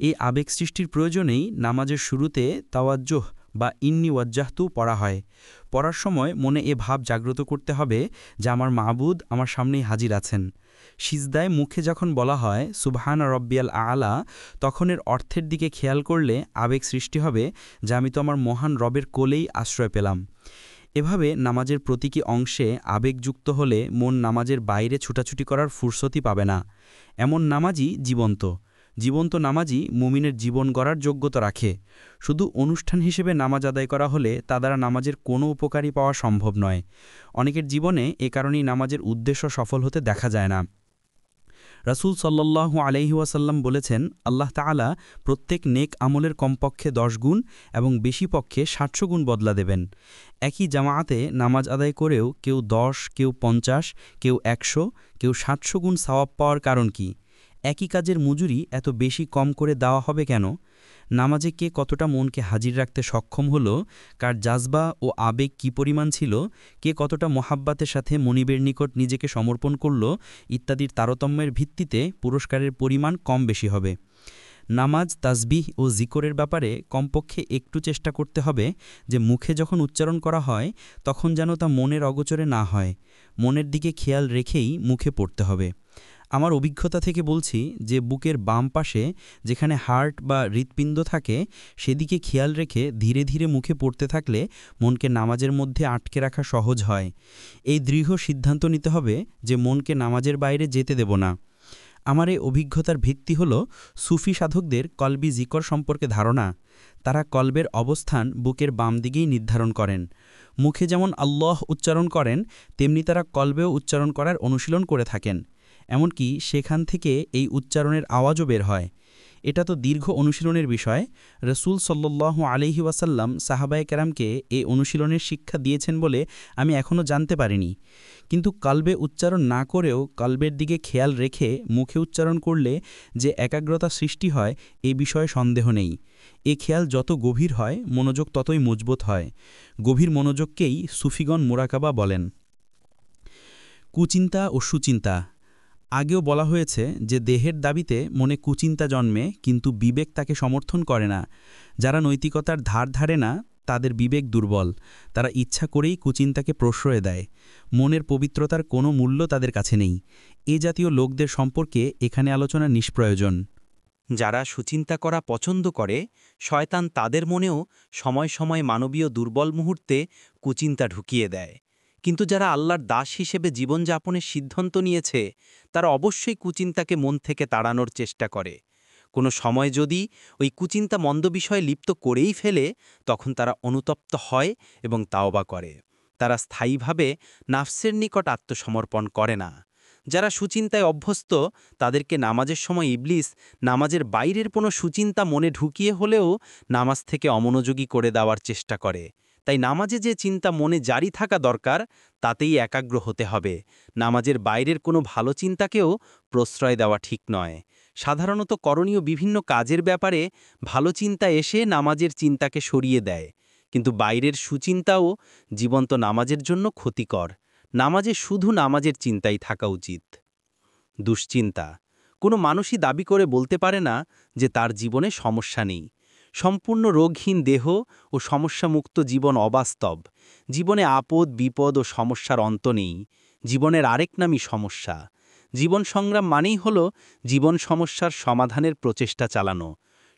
এই আবেগ সৃষ্টির প্রয়োজনেই নামাজের শুরুতে তাওয়াজ্জুহ বা ইন্নি ওয়াজ্জাহতু পড়া হয়। পড়ার সময় মনে এ ভাব জাগ্রত করতে হবে যে আমার মাবুদ আমার সামনেই হাজির আছেন। সিজদায় মুখে যখন বলা হয় সুবহানা রব্বিয়াল আলা, তখন এর অর্থের দিকে খেয়াল করলে আবেগ সৃষ্টি হবে যে আমি তো আমার মহান রবের কোলেই আশ্রয় পেলাম। এভাবে নামাজের প্রতীকী অংশে আবেগযুক্ত হলে মন নামাজের বাইরে ছুটাছুটি করার ফুরসতই পাবে না। এমন নামাজই জীবন্ত। জীবন্ত নামাজই মুমিনের জীবন গড়ার যোগ্যতা রাখে। শুধু অনুষ্ঠান হিসেবে নামাজ আদায় করা হলে তা দ্বারা নামাজের কোনো উপকারী পাওয়া সম্ভব নয়। অনেকের জীবনে এ কারণেই নামাজের উদ্দেশ্য সফল হতে দেখা যায় না। রাসূল সাল্লাল্লাহু আলাইহি ওয়াসাল্লাম বলেছেন, আল্লাহ তাআলা প্রত্যেক নেক আমলের কমপক্ষে 10 গুণ এবং বেশি পক্ষে 700 গুণ বদলা দেবেন। একই জামাআতে নামাজ আদায় করেও কেউ 10, কেউ 50, কেউ 100, কেউ 700 গুণ সওয়াব পাওয়ার কারণ কি? একই কাজের মজুরি এত বেশি কম করে দেওয়া হবে কেন? নামাজে কে কতটা মনকে হাজির রাখতে সক্ষম হলো, কার জাজবা ও আবেগ কী পরিমাণ ছিল, কে কতটা মোহাব্বাতের সাথে মনিবের নিকট নিজেকে সমর্পণ করল ইত্যাদির তারতম্যের ভিত্তিতে পুরস্কারের পরিমাণ কম বেশি হবে। নামাজ, তাসবিহ ও জিকরের ব্যাপারে কমপক্ষে একটু চেষ্টা করতে হবে যে মুখে যখন উচ্চারণ করা হয় তখন যেন তা মনের অগোচরে না হয়। মনের দিকে খেয়াল রেখেই মুখে পড়তে হবে। আমার অভিজ্ঞতা থেকে বলছি যে বুকের বাম পাশে যেখানে হার্ট বা হৃৎপিণ্ড থাকে সেদিকে খেয়াল রেখে ধীরে ধীরে মুখে পড়তে থাকলে মনকে নামাজের মধ্যে আটকে রাখা সহজ হয়। এই দৃঢ় সিদ্ধান্ত নিতে হবে যে মনকে নামাজের বাইরে যেতে দেব না। আমার এই অভিজ্ঞতার ভিত্তি হল সুফি সাধকদের কলবি জিকর সম্পর্কে ধারণা। তারা কলবের অবস্থান বুকের বাম দিকেই নির্ধারণ করেন। মুখে যেমন আল্লাহ উচ্চারণ করেন তেমনি তারা কলবেও উচ্চারণ করার অনুশীলন করে থাকেন। এমনকি সেখান থেকে এই উচ্চারণের আওয়াজও বের হয়। এটা তো দীর্ঘ অনুশীলনের বিষয়। রসুল সাল্লাল্লাহু আলাইহি ওয়াসাল্লাম সাহাবায়ে কেরামকে এই অনুশীলনের শিক্ষা দিয়েছেন বলে আমি এখনও জানতে পারিনি। কিন্তু কলবে উচ্চারণ না করেও কলবের দিকে খেয়াল রেখে মুখে উচ্চারণ করলে যে একাগ্রতা সৃষ্টি হয় এই বিষয়ে সন্দেহ নেই। এ খেয়াল যত গভীর হয় মনোযোগ ততই মজবুত হয়। গভীর মনোযোগকেই সুফিগণ মোরাকাবা বলেন। কুচিন্তা ও সুচিন্তা। আগেও বলা হয়েছে যে দেহের দাবিতে মনে কুচিন্তা জন্মে, কিন্তু বিবেক তাকে সমর্থন করে না। যারা নৈতিকতার ধার ধারে না তাদের বিবেক দুর্বল, তারা ইচ্ছা করেই কুচিন্তাকে প্রশ্রয় দেয়। মনের পবিত্রতার কোনো মূল্য তাদের কাছে নেই। এ জাতীয় লোকদের সম্পর্কে এখানে আলোচনা নিষ্প্রয়োজন। যারা সুচিন্তা করা পছন্দ করে, শয়তান তাদের মনেও সময় সময় মানবীয় দুর্বল মুহূর্তে কুচিন্তা ঢুকিয়ে দেয়। কিন্তু যারা আল্লাহর দাস হিসেবে জীবনযাপনের সিদ্ধান্ত নিয়েছে, তারা অবশ্যই কুচিন্তাকে মন থেকে তাড়ানোর চেষ্টা করে। কোনো সময় যদি ওই কুচিন্তা মন্দ বিষয়ে লিপ্ত করেই ফেলে, তখন তারা অনুতপ্ত হয় এবং তাওবা করে। তারা স্থায়ীভাবে নাফসের নিকট আত্মসমর্পণ করে না। যারা সুচিন্তায় অভ্যস্ত, তাদেরকে নামাজের সময় ইবলিস নামাজের বাইরের কোনো সুচিন্তা মনে ঢুকিয়ে হলেও নামাজ থেকে অমনোযোগী করে দেওয়ার চেষ্টা করে। তাই নামাজে যে চিন্তা মনে জারি থাকা দরকার, তাতেই একাগ্র হতে হবে। নামাজের বাইরের কোনো ভালো চিন্তাকেও প্রশ্রয় দেওয়া ঠিক নয়। সাধারণত করণীয় বিভিন্ন কাজের ব্যাপারে ভালো চিন্তা এসে নামাজের চিন্তাকে সরিয়ে দেয়, কিন্তু বাইরের সুচিন্তাও জীবন্ত নামাজের জন্য ক্ষতিকর। নামাজে শুধু নামাজের চিন্তাই থাকা উচিত। দুশ্চিন্তা। কোনো মানুষই দাবি করে বলতে পারে না যে তার জীবনে সমস্যা নেই। সম্পূর্ণ রোগহীন দেহ ও সমস্যামুক্ত জীবন অবাস্তব। জীবনে আপদ, বিপদ ও সমস্যার অন্ত নেই। জীবনের আরেক নামই সমস্যা। জীবন সংগ্রাম মানেই হল জীবন সমস্যার সমাধানের প্রচেষ্টা চালানো।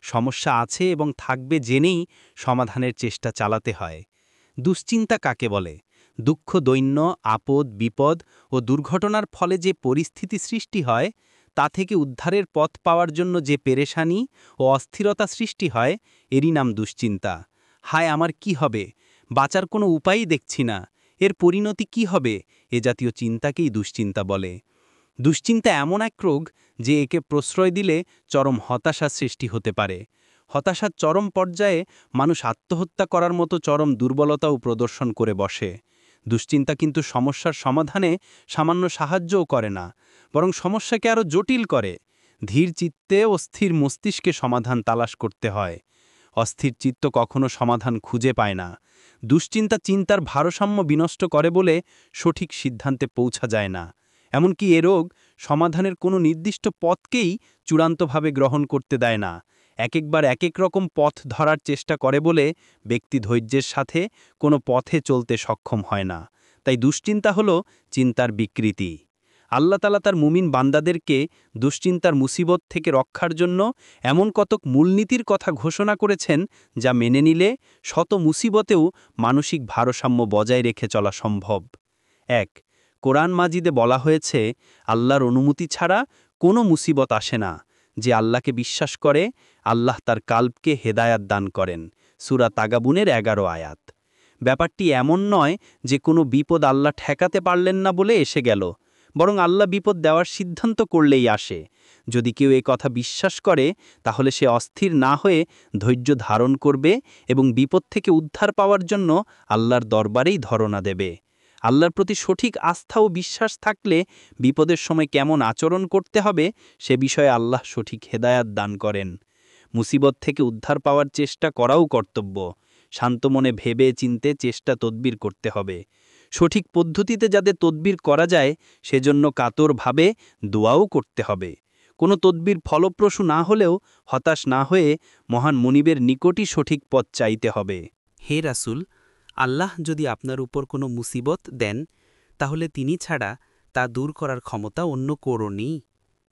সমস্যা আছে এবং থাকবে জেনেই সমাধানের চেষ্টা চালাতে হয়। দুশ্চিন্তা কাকে বলে? দুঃখ, দৈন্য, আপদ, বিপদ ও দুর্ঘটনার ফলে যে পরিস্থিতি সৃষ্টি হয়, তা থেকে উদ্ধারের পথ পাওয়ার জন্য যে পেরেশানি ও অস্থিরতা সৃষ্টি হয়, এরই নাম দুশ্চিন্তা। হায় আমার কি হবে, বাঁচার কোনো উপায়ই দেখছি না, এর পরিণতি কি হবে, এ জাতীয় চিন্তাকেই দুশ্চিন্তা বলে। দুশ্চিন্তা এমন এক রোগ যে একে প্রশ্রয় দিলে চরম হতাশা সৃষ্টি হতে পারে। হতাশার চরম পর্যায়ে মানুষ আত্মহত্যা করার মতো চরম দুর্বলতাও প্রদর্শন করে বসে। দুশ্চিন্তা কিন্তু সমস্যার সমাধানে সামান্য সাহায্যও করে না, বরং সমস্যাকে আরও জটিল করে। ধীর চিত্তে ও স্থির মস্তিষ্কে সমাধান তালাশ করতে হয়। অস্থির চিত্ত কখনো সমাধান খুঁজে পায় না। দুশ্চিন্তা চিন্তার ভারসাম্য বিনষ্ট করে বলে সঠিক সিদ্ধান্তে পৌঁছা যায় না। এমনকি এ রোগ সমাধানের কোনো নির্দিষ্ট পথকেই চূড়ান্তভাবে গ্রহণ করতে দেয় না। একেকবার একেক রকম পথ ধরার চেষ্টা করে বলে ব্যক্তি ধৈর্যের সাথে কোনো পথে চলতে সক্ষম হয় না। তাই দুশ্চিন্তা হল চিন্তার বিকৃতি। আল্লাহ তাআলা তার মুমিন বান্দাদেরকে দুশ্চিন্তার মুসিবত থেকে রক্ষার জন্য এমন কতক মূলনীতির কথা ঘোষণা করেছেন, যা মেনে নিলে শত মুসিবতেও মানসিক ভারসাম্য বজায় রেখে চলা সম্ভব। ১. কোরআন মাজিদে বলা হয়েছে, আল্লাহর অনুমতি ছাড়া কোনো মুসিবত আসে না। যে আল্লাহকে বিশ্বাস করে, আল্লাহ তার কাল্বকে হেদায়াত দান করেন। সূরা তাগাবুনের ১১ আয়াত। ব্যাপারটি এমন নয় যে কোনো বিপদ আল্লাহ ঠেকাতে পারলেন না বলে এসে গেল, বরং আল্লাহ বিপদ দেওয়ার সিদ্ধান্ত করলেই আসে। যদি কেউ এ কথা বিশ্বাস করে, তাহলে সে অস্থির না হয়ে ধৈর্য ধারণ করবে এবং বিপদ থেকে উদ্ধার পাওয়ার জন্য আল্লাহর দরবারেই ধরনা দেবে। আল্লাহর প্রতি সঠিক আস্থা ও বিশ্বাস থাকলে বিপদের সময় কেমন আচরণ করতে হবে সে বিষয়ে আল্লাহ সঠিক হেদায়াত দান করেন। মুসিবত থেকে উদ্ধার পাওয়ার চেষ্টা করাও কর্তব্য। শান্ত মনে ভেবে চিনতে চেষ্টা তদবির করতে হবে। সঠিক পদ্ধতিতে যাতে তদবির করা যায়, সেজন্য কাতরভাবে দোয়াও করতে হবে। কোনো তদবির ফলপ্রসূ না হলেও হতাশ না হয়ে মহান মুনিবের নিকটই সঠিক পথ চাইতে হবে। হে রাসূল, আল্লাহ যদি আপনার উপর কোনো মুসিবত দেন, তাহলে তিনি ছাড়া তা দূর করার ক্ষমতা অন্য কারও নেই।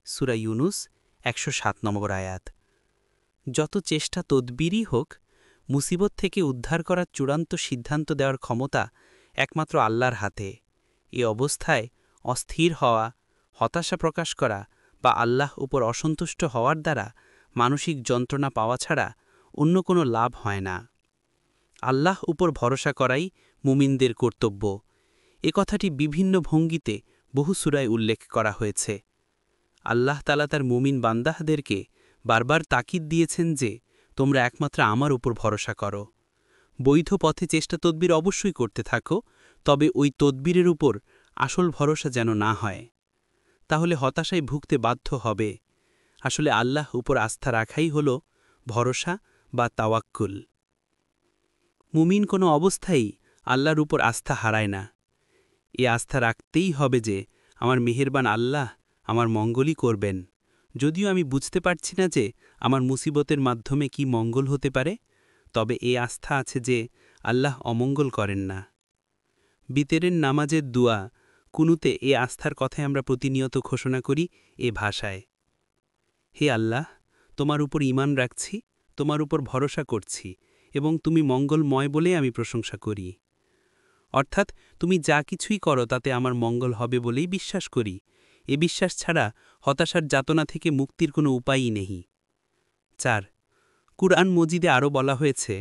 সূরা ইউনুস ১০৭ নম্বর আয়াত। যত চেষ্টা তদবিরই হোক, মুসিবত থেকে উদ্ধার করার চূড়ান্ত সিদ্ধান্ত দেওয়ার ক্ষমতা একমাত্র আল্লাহর হাতে। এ অবস্থায় অস্থির হওয়া, হতাশা প্রকাশ করা বা আল্লাহ উপর অসন্তুষ্ট হওয়ার দ্বারা মানসিক যন্ত্রণা পাওয়া ছাড়া অন্য কোনো লাভ হয় না। আল্লাহ উপর ভরসা করাই মুমিনদের কর্তব্য। এ কথাটি বিভিন্ন ভঙ্গিতে বহু সূরায় উল্লেখ করা হয়েছে। আল্লাহ তাআলা তার মুমিন বান্দাহদেরকে বারবার তাকিদ দিয়েছেন যে, তোমরা একমাত্র আমার উপর ভরসা করো। বৈধ পথে চেষ্টা তদবির অবশ্যই করতে থাকো, তবে ওই তদবিরের উপর আসল ভরসা যেন না হয়। তাহলে হতাশায় ভুগতে বাধ্য হবে। আসলে আল্লাহ উপর আস্থা রাখাই হল ভরসা বা তাওয়াক্কুল। মুমিন কোনো অবস্থায় আল্লাহর উপর আস্থা হারায় না। এ আস্থা রাখতেই হবে যে আমার মেহেরবান আল্লাহ আমার মঙ্গলই করবেন, যদিও আমি বুঝতে পারছি না যে আমার মুসিবতের মাধ্যমে কি মঙ্গল হতে পারে, তবে এ আস্থা আছে যে আল্লাহ অমঙ্গল করেন না। বিতেরের নামাজের দুয়া কুনুতে এ আস্থার কথায় আমরা প্রতিনিয়ত ঘোষণা করি এ ভাষায়, হে আল্লাহ, তোমার উপর ঈমান রাখছি, তোমার উপর ভরসা করছি এবং তুমি মঙ্গলময় বলে আমি প্রশংসা করি। অর্থাৎ তুমি যা কিছুই করো তাতে আমার মঙ্গল হবে বলেই বিশ্বাস করি। এ বিশ্বাস ছাড়া হতাশার যাতনা থেকে মুক্তির কোনো উপায়ই নেই। 4. কুরআন মজিদে আরও বলা হয়েছে,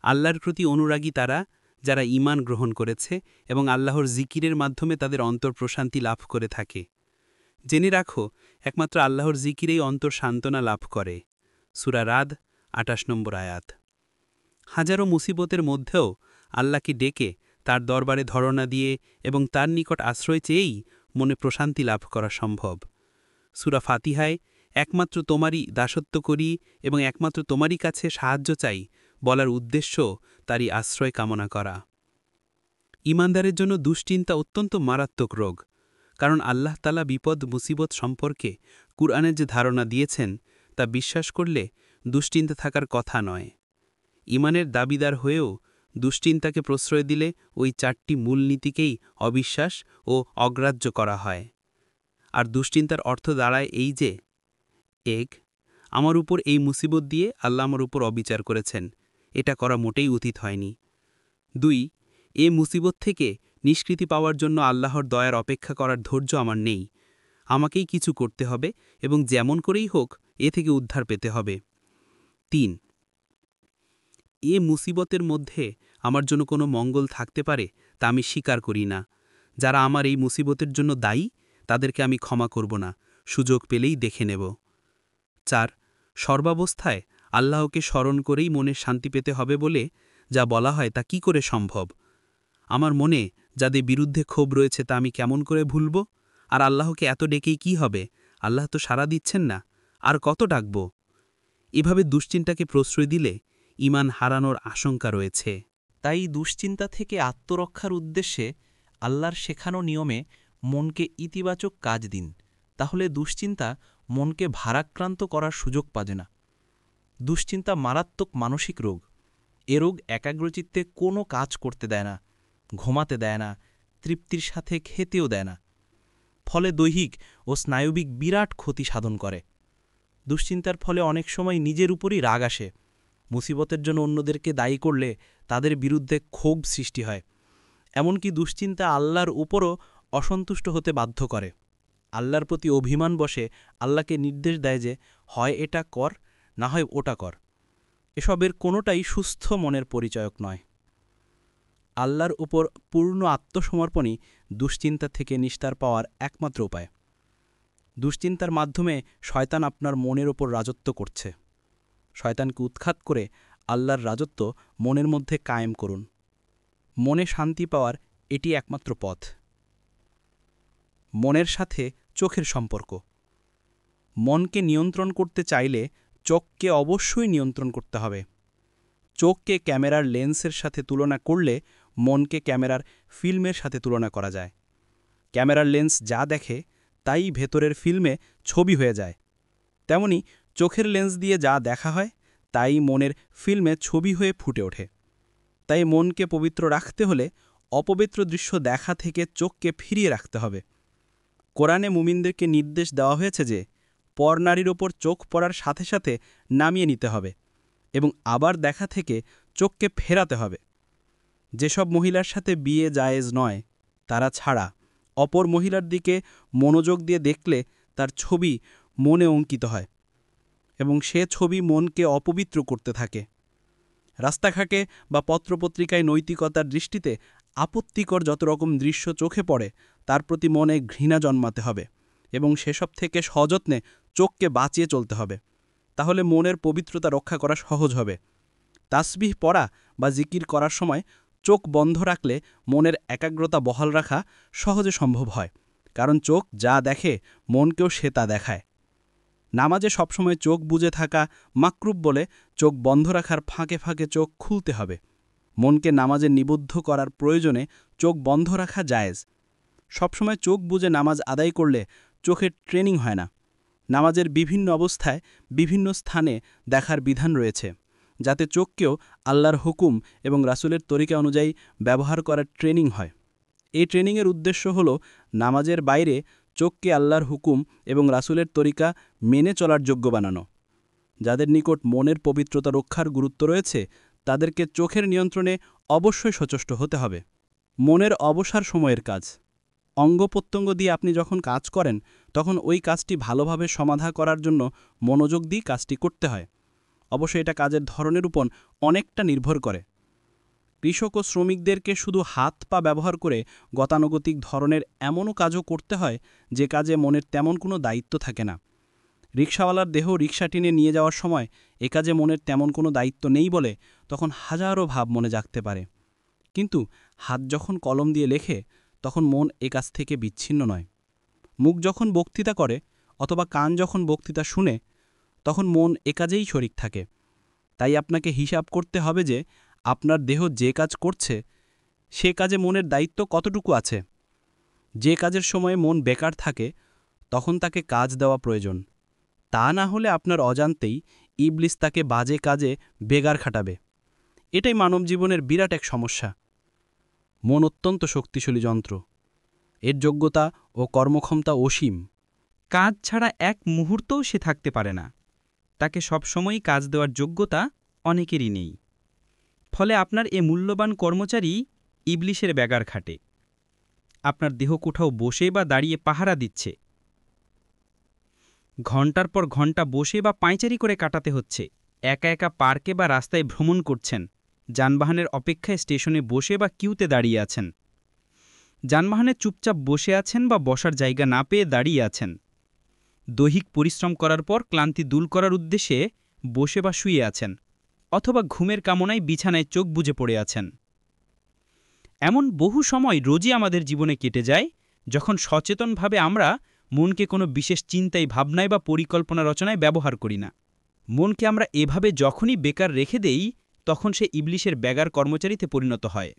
আল্লাহর প্রতি অনুরাগী তারা যারা ঈমান গ্রহণ করেছে এবং আল্লাহর জিকিরের মাধ্যমে তাদের অন্তর প্রশান্তি লাভ করে থাকে। জেনে রাখো, একমাত্র আল্লাহর জিকিরেই অন্তর সান্ত্বনা লাভ করে। সূরা রাদ 28 নম্বর আয়াত। হাজারো মুসিবতের মধ্যেও আল্লাহকে ডেকে তার দরবারে ধরনা দিয়ে এবং তার নিকট আশ্রয় চেয়েই মনে প্রশান্তি লাভ করা সম্ভব। সূরা ফাতিহায় একমাত্র তোমারই দাসত্ব করি এবং একমাত্র তোমারই কাছে সাহায্য চাই বলার উদ্দেশ্য তারই আশ্রয় কামনা করা। ঈমানদারের জন্য দুশ্চিন্তা অত্যন্ত মারাত্মক রোগ, কারণ আল্লাহ তাআলা বিপদ মুসিবত সম্পর্কে কুরআনের যে ধারণা দিয়েছেন তা বিশ্বাস করলে দুশ্চিন্তা থাকার কথা নয়। ঈমানের দাবিদার হয়েও দুশ্চিন্তাকে প্রশ্রয় দিলে ওই 4টি মূলনীতিকেই অবিশ্বাস ও অগ্রাহ্য করা হয়। আর দুশ্চিন্তার অর্থ দাঁড়ায় এই যে, 1. আমার উপর এই মুসিবত দিয়ে আল্লাহ আমার উপর অবিচার করেছেন, এটা করা মোটেই উচিত হয়নি। 2. এ মুসিবত থেকে নিষ্কৃতি পাওয়ার জন্য আল্লাহর দয়ার অপেক্ষা করার ধৈর্য আমার নেই, আমাকেই কিছু করতে হবে এবং যেমন করেই হোক এ থেকে উদ্ধার পেতে হবে। 3. এ মুসিবতের মধ্যে আমার জন্য কোনো মঙ্গল থাকতে পারে তা আমি স্বীকার করি না। যারা আমার এই মুসিবতের জন্য দায়ী তাদেরকে আমি ক্ষমা করব না, সুযোগ পেলেই দেখে নেব। 4. সর্বাবস্থায় আল্লাহকে স্মরণ করেই মনের শান্তি পেতে হবে বলে যা বলা হয় তা কি করে সম্ভব? আমার মনে যাদের বিরুদ্ধে ক্ষোভ রয়েছে তা আমি কেমন করে ভুলব? আর আল্লাহকে এত ডেকেই কি হবে? আল্লাহ তো সাড়া দিচ্ছেন না, আর কত ডাকব? এভাবে দুশ্চিন্তাকে প্রশ্রয় দিলে ঈমান হারানোর আশঙ্কা রয়েছে। তাই দুশ্চিন্তা থেকে আত্মরক্ষার উদ্দেশ্যে আল্লাহর শেখানো নিয়মে মনকে ইতিবাচক কাজ দিন, তাহলে দুশ্চিন্তা মনকে ভারাক্রান্ত করার সুযোগ পাবে না। দুশ্চিন্তা মারাত্মক মানসিক রোগ। এ রোগ একাগ্রচিত্তে কোনো কাজ করতে দেয় না, ঘুমাতে দেয় না, তৃপ্তির সাথে খেতেও দেয় না, ফলে দৈহিক ও স্নায়বিক বিরাট ক্ষতি সাধন করে। দুশ্চিন্তার ফলে অনেক সময় নিজের উপরই রাগ আসে। মুসিবতের জন্য অন্যদেরকে দায়ী করলে তাদের বিরুদ্ধে ক্ষোভ সৃষ্টি হয়। এমনকি দুশ্চিন্তা আল্লাহর উপরও অসন্তুষ্ট হতে বাধ্য করে। আল্লাহর প্রতি অভিমান বসে আল্লাহকে নির্দেশ দেয় যে হয় এটা কর, না হয় ওটা কর। এসবের কোনোটাই সুস্থ মনের পরিচয়ক নয়। আল্লাহর উপর পূর্ণ আত্মসমর্পণই দুশ্চিন্তা থেকে নিস্তার পাওয়ার একমাত্র উপায়। দুশ্চিন্তার মাধ্যমে শয়তান আপনার মনের ওপর রাজত্ব করছে। শয়তানকে উৎখাত করে আল্লাহর রাজত্ব মনের মধ্যে কায়েম করুন। মনে শান্তি পাওয়ার এটি একমাত্র পথ। মনের সাথে চোখের সম্পর্ক। মনকে নিয়ন্ত্রণ করতে চাইলে চোখকে অবশ্যই নিয়ন্ত্রণ করতে হবে। চোখকে ক্যামেরার লেন্সের সাথে তুলনা করলে মনকে ক্যামেরার ফিল্মের সাথে তুলনা করা যায়। ক্যামেরার লেন্স যা দেখে তাই ভেতরের ফিল্মে ছবি হয়ে যায়, তেমনি চোখের লেন্স দিয়ে যা দেখা হয় তাই মনের ফিল্মে ছবি হয়ে ফুটে ওঠে। তাই মনকে পবিত্র রাখতে হলে অপবিত্র দৃশ্য দেখা থেকে চোখকে ফিরিয়ে রাখতে হবে। কোরআনে মুমিনদেরকে নির্দেশ দেওয়া হয়েছে যে পরনারীর ওপর চোখ পড়ার সাথে সাথে নামিয়ে নিতে হবে এবং আবার দেখা থেকে চোখকে ফেরাতে হবে। যেসব মহিলার সাথে বিয়ে জায়েজ নয় তারা ছাড়া অপর মহিলার দিকে মনোযোগ দিয়ে দেখলে তার ছবি মনে অঙ্কিত হয় এবং সে ছবি মনকে অপবিত্র করতে থাকে। রাস্তাঘাটে বা পত্রপত্রিকায় নৈতিকতার দৃষ্টিতে আপত্তিকর যত রকম দৃশ্য চোখে পড়ে তার প্রতি মনে ঘৃণা জন্মাতে হবে এবং সেসব থেকে সযত্নে চোখকে বাঁচিয়ে চলতে হবে। তাহলে মনের পবিত্রতা রক্ষা করা সহজ হবে। তাসবিহ পড়া বা জিকির করার সময় চোখ বন্ধ রাখলে মনের একাগ্রতা বহাল রাখা সহজে সম্ভব হয়, কারণ চোখ যা দেখে মনকেও সে তা দেখায়। নামাজে সবসময় চোখ বুজে থাকা মাকরুব বলে চোখ বন্ধ রাখার ফাঁকে ফাঁকে চোখ খুলতে হবে। মনকে নামাজে নিবদ্ধ করার প্রয়োজনে চোখ বন্ধ রাখা জায়েজ। সবসময় চোখ বুজে নামাজ আদায় করলে চোখের ট্রেনিং হয় না। নামাজের বিভিন্ন অবস্থায় বিভিন্ন স্থানে দেখার বিধান রয়েছে, যাতে চোখকেও আল্লাহর হুকুম এবং রাসূলের তরিকা অনুযায়ী ব্যবহার করার ট্রেনিং হয়। এই ট্রেনিংয়ের উদ্দেশ্য হল নামাজের বাইরে চোখকে আল্লাহর হুকুম এবং রাসূলের তরিকা মেনে চলার যোগ্য বানানো। যাদের নিকট মনের পবিত্রতা রক্ষার গুরুত্ব রয়েছে, তাদেরকে চোখের নিয়ন্ত্রণে অবশ্যই সচেষ্ট হতে হবে। মনের অবসর সময়ের কাজ। অঙ্গ-প্রত্যঙ্গ দিয়ে আপনি যখন কাজ করেন, তখন ওই কাজটি ভালোভাবে সমাধা করার জন্য মনোযোগ দিয়ে কাজটি করতে হয়। অবশ্যই এটা কাজের ধরনের উপর অনেকটা নির্ভর করে। কৃষক ও শ্রমিকদেরকে শুধু হাত পা ব্যবহার করে গতানুগতিক ধরনের এমনও কাজও করতে হয় যে কাজে মনের তেমন কোনো দায়িত্ব থাকে না। রিকশাওয়ালার দেহ রিকশা টেনে নিয়ে যাওয়ার সময় এ কাজে মনের তেমন কোনো দায়িত্ব নেই বলে তখন হাজারো ভাব মনে জাগতে পারে। কিন্তু হাত যখন কলম দিয়ে লেখে, তখন মন এ কাজ থেকে বিচ্ছিন্ন নয়। মুখ যখন বক্তৃতা করে অথবা কান যখন বক্তৃতা শুনে, তখন মন এ কাজেই শরিক থাকে। তাই আপনাকে হিসাব করতে হবে যে আপনার দেহ যে কাজ করছে, সে কাজে মনের দায়িত্ব কতটুকু আছে। যে কাজের সময়ে মন বেকার থাকে, তখন তাকে কাজ দেওয়া প্রয়োজন। তা না হলে আপনার অজান্তেই ইবলিস তাকে বাজে কাজে বেগার খাটাবে। এটাই মানব জীবনের বিরাট এক সমস্যা। মন অত্যন্ত শক্তিশালী যন্ত্র। এর যোগ্যতা ও কর্মক্ষমতা অসীম। কাজ ছাড়া এক মুহূর্তও সে থাকতে পারে না। তাকে সবসময়ই কাজ দেওয়ার যোগ্যতা অনেকেরই নেই। ফলে আপনার এ মূল্যবান কর্মচারী ইবলিশের ব্যাগার খাটে। আপনার দেহ কোথাও বসে বা দাঁড়িয়ে পাহারা দিচ্ছে। ঘণ্টার পর ঘণ্টা বসে বা পায়চারি করে কাটাতে হচ্ছে। একা একা পার্কে বা রাস্তায় ভ্রমণ করছেন। যানবাহনের অপেক্ষায় স্টেশনে বসে বা কিউতে দাঁড়িয়ে আছেন। যানবাহনে চুপচাপ বসে আছেন বা বসার জায়গা না পেয়ে দাঁড়িয়ে আছেন। দৈহিক পরিশ্রম করার পর ক্লান্তি দূর করার উদ্দেশ্যে বসে বা শুয়ে আছেন, অথবা ঘুমের কামনায় বিছানায় চোখ বুজে পড়ে আছেন। এমন বহু সময় রোজই আমাদের জীবনে কেটে যায় যখন সচেতনভাবে আমরা মনকে কোনো বিশেষ চিন্তায়, ভাবনায় বা পরিকল্পনা রচনায় ব্যবহার করি না। মনকে আমরা এভাবে যখনই বেকার রেখে দেই, তখন সে ইবলিশের ব্যাগার কর্মচারীতে পরিণত হয়।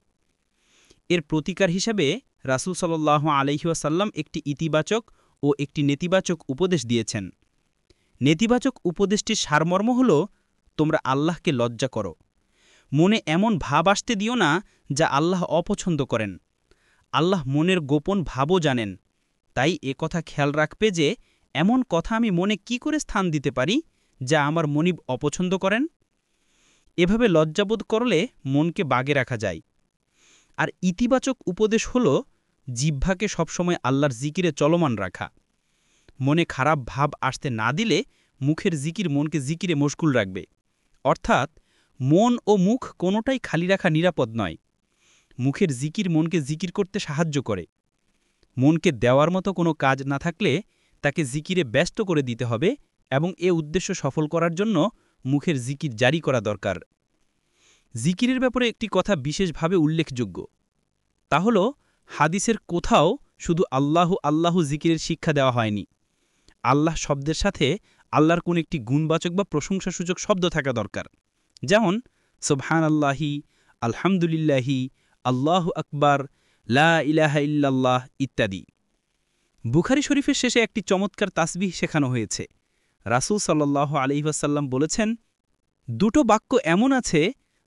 এর প্রতিকার হিসাবে রাসূল সাল্লাল্লাহু আলাইহি ওয়াসাল্লাম একটি ইতিবাচক ও একটি নেতিবাচক উপদেশ দিয়েছেন। নেতিবাচক উপদেশটির সারমর্ম হল, তোমরা আল্লাহকে লজ্জা করো। মনে এমন ভাব আসতে দিও না যা আল্লাহ অপছন্দ করেন। আল্লাহ মনের গোপন ভাবও জানেন। তাই কথা খেয়াল রাখবে যে এমন কথা আমি মনে কি করে স্থান দিতে পারি যা আমার মনিব অপছন্দ করেন। এভাবে লজ্জাবোধ করলে মনকে বাগে রাখা যায়। আর ইতিবাচক উপদেশ হল জিহ্বাকে সবসময় আল্লাহর জিকিরে চলমান রাখা। মনে খারাপ ভাব আসতে না দিলে মুখের জিকির মনকে জিকিরে মশগুল রাখবে। অর্থাৎ মন ও মুখ কোনোটাই খালি রাখা নিরাপদ নয়। মুখের জিকির মনকে জিকির করতে সাহায্য করে। মনকে দেওয়ার মতো কোনো কাজ না থাকলে তাকে জিকিরে ব্যস্ত করে দিতে হবে এবং এ উদ্দেশ্য সফল করার জন্য মুখের জিকির জারি করা দরকার। জিকিরের ব্যাপারে একটি কথা বিশেষভাবে উল্লেখযোগ্য। তা হল, হাদিসের কোথাও শুধু আল্লাহু আল্লাহু জিকিরের শিক্ষা দেওয়া হয়নি। আল্লাহ শব্দের সাথে আল্লাহর কোন একটি গুণবাচক বা প্রশংসাসূচক শব্দ থাকা দরকার, যেমন সুবহানাল্লাহি, আলহামদুলিল্লাহি, আল্লাহু আকবার, লা ইলাহা ইল্লাল্লাহ ইত্যাদি। বুখারী শরীফের শেষে একটি চমৎকার তাসবিহ শেখানো হয়েছে। রাসূল সাল্লাল্লাহু আলাইহি ওয়াসাল্লাম বলেছেন, দুটো বাক্য এমন আছে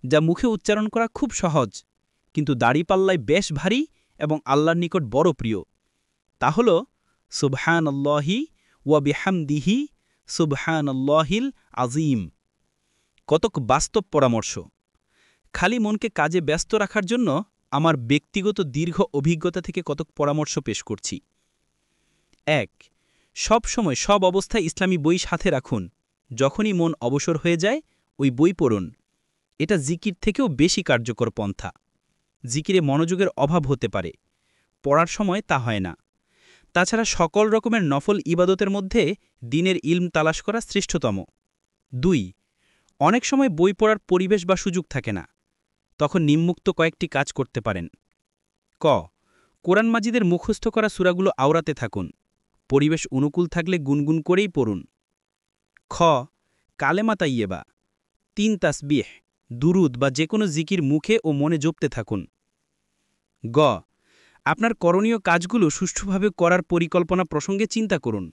যা মুখে উচ্চারণ করা খুব সহজ, কিন্তু দাড়িপাল্লায় বেশ ভারী এবং আল্লাহর নিকট বড় প্রিয়। তা হল সুবহানাল্লাহি ওয়া বিহামদিহি সুবহানাল্লাহিল আযীম। কতক বাস্তব পরামর্শ। খালি মনকে কাজে ব্যস্ত রাখার জন্য আমার ব্যক্তিগত দীর্ঘ অভিজ্ঞতা থেকে কতক পরামর্শ পেশ করছি। ১. সব সময় সব অবস্থায় ইসলামী বই সাথে রাখুন। যখনই মন অবসর হয়ে যায়, ওই বই পড়ুন। এটা জিকির থেকেও বেশি কার্যকর পন্থা। জিকিরে মনোযোগের অভাব হতে পারে, পড়ার সময় তা হয় না। তাছাড়া সকল রকমের নফল ইবাদতের মধ্যে দ্বীনের ইলম তালাশ করা শ্রেষ্ঠতম। ২. অনেক সময় বই পড়ার পরিবেশ বা সুযোগ থাকে না, তখন নিম্মুক্ত কয়েকটি কাজ করতে পারেন। ক. কোরআন মাজিদের মুখস্থ করা সূরাগুলো আওরাতে থাকুন। পরিবেশ অনুকূল থাকলে গুনগুন করেই পড়ুন। খ কালেমা তাইয়েবা 3 তাসবিহ দুরুদ বা যে কোনো জিকির মুখে ও মনে জপতে থাকুন। গ আপনার করণীয় কাজগুলো সুষ্ঠুভাবে করার পরিকল্পনা প্রসঙ্গে চিন্তা করুন।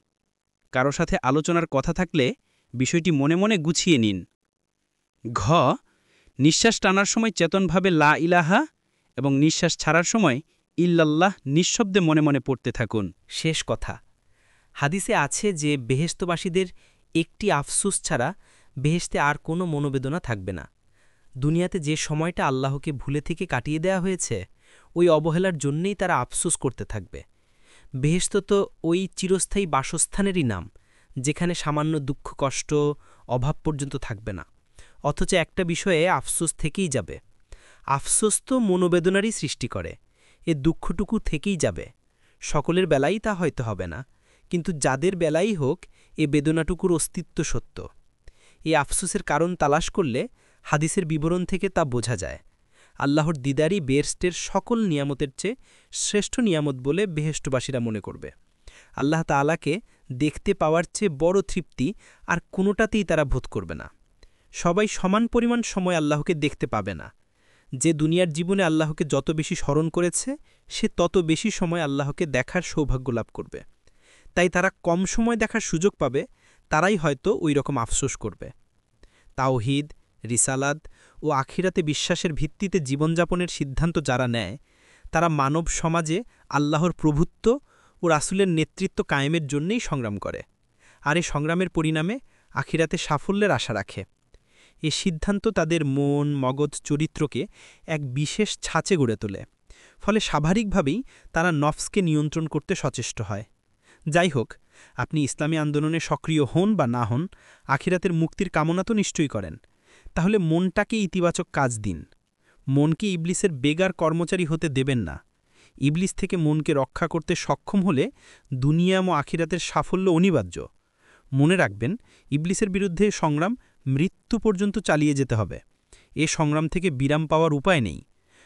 কারো সাথে আলোচনার কথা থাকলে বিষয়টি মনে মনে গুছিয়ে নিন। ঘ নিঃশ্বাস টানার সময় চেতনভাবে লা ইলাহা এবং নিঃশ্বাস ছাড়ার সময় ইল্লাল্লাহ নিঃশব্দে মনে মনে পড়তে থাকুন। শেষ কথা, হাদিসে আছে যে বেহেশতবাসীদের একটি আফসোস ছাড়া বেহেশতে আর কোনো মনোবেদনা থাকবে না। দুনিয়াতে যে সময়টা আল্লাহকে ভুলে থেকে কাটিয়ে দেয়া হয়েছে, ওই অবহেলার জন্যেই তারা আফসোস করতে থাকবে। বেহেশত তো ওই চিরস্থায়ী বাসস্থানেরই নাম, যেখানে সামান্য দুঃখ কষ্ট অভাব পর্যন্ত থাকবে না। অথচ একটা বিষয়ে আফসোস থেকেই যাবে। আফসোস তো মনোবেদনারই সৃষ্টি করে, এ দুঃখটুকু থেকেই যাবে। সকলের বেলাই তা হয়তো হবে না, কিন্তু যাদের বেলাই হোক এ বেদনাটুকুর অস্তিত্ব সত্য। এই আফসোসের কারণ তালাশ করলে হাদিসের বিবরণ থেকে তা বোঝা যায়। আল্লাহর দিদারই বেহেশতের সকল নিয়ামতের চেয়ে শ্রেষ্ঠ নিয়ামত বলে বেহেশতবাসীরা মনে করবে। আল্লাহ তাআলাকে দেখতে পাওয়ার চেয়ে বড় তৃপ্তি আর কোনোটাতেই তারা বোধ করবে না। সবাই সমান পরিমাণ সময় আল্লাহকে দেখতে পাবে না। যে দুনিয়ার জীবনে আল্লাহকে যত বেশি স্মরণ করেছে, সে তত বেশি সময় আল্লাহকে দেখার সৌভাগ্য লাভ করবে। তাই তারা কম সময় দেখার সুযোগ পাবে, তারাই হয়তো ওই রকম আফসোস করবে। তাওহীদ, রিসালাত ও আখিরাতে বিশ্বাসের ভিত্তিতে জীবনযাপনের সিদ্ধান্ত যারা নেয়, তারা মানব সমাজে আল্লাহর প্রভুত্ব ও রাসূলের নেতৃত্ব কায়েমের জন্যেই সংগ্রাম করে, আর এই সংগ্রামের পরিণামে আখিরাতে সাফল্যের আশা রাখে। এ সিদ্ধান্ত তাদের মন মগজ চরিত্রকে এক বিশেষ ছাঁচে গড়ে তোলে, ফলে স্বাভাবিকভাবেই তারা নফসকে নিয়ন্ত্রণ করতে সচেষ্ট হয়। যাই হোক, আপনি ইসলামী আন্দোলনে সক্রিয় হন বা না হন, আখিরাতের মুক্তির কামনা তো নিশ্চয়ই করেন। তাহলে মনটাকে ইতিবাচক কাজ দিন। মনকে ইবলিসের বেগার কর্মচারী হতে দেবেন না। ইবলিস থেকে মনকে রক্ষা করতে সক্ষম হলে দুনিয়া ও আখিরাতের সাফল্য অনিবার্য। মনে রাখবেন, ইবলিসের বিরুদ্ধে সংগ্রাম মৃত্যু পর্যন্ত চালিয়ে যেতে হবে। এ সংগ্রাম থেকে বিরাম পাওয়ার উপায় নেই।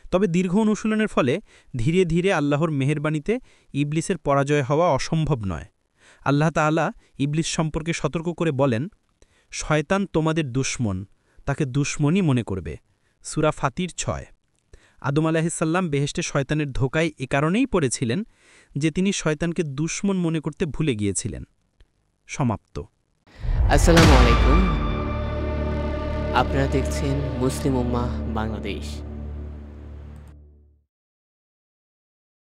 তবে দীর্ঘ অনুশীলনের ফলে ধীরে ধীরে আল্লাহর মেহেরবানিতে ইবলিসের পরাজয় হওয়া অসম্ভব নয়। আল্লাহ তাআলা ইবলিস সম্পর্কে সতর্ক করে বলেন, শয়তান তোমাদের দুশমন, তাকে দুশমনই মনে করবে। সূরা ফাতির 6। আদম আলাইহিসসালাম বেহেশতে শয়তানের ধোকায় এ কারণেই পড়েছিলেন যে তিনি শয়তানকে দুশমন মনে করতে ভুলে গিয়েছিলেন। সমাপ্ত। আসসালামু আলাইকুম। আপনারা দেখছেন মুসলিম উম্মাহ বাংলাদেশ।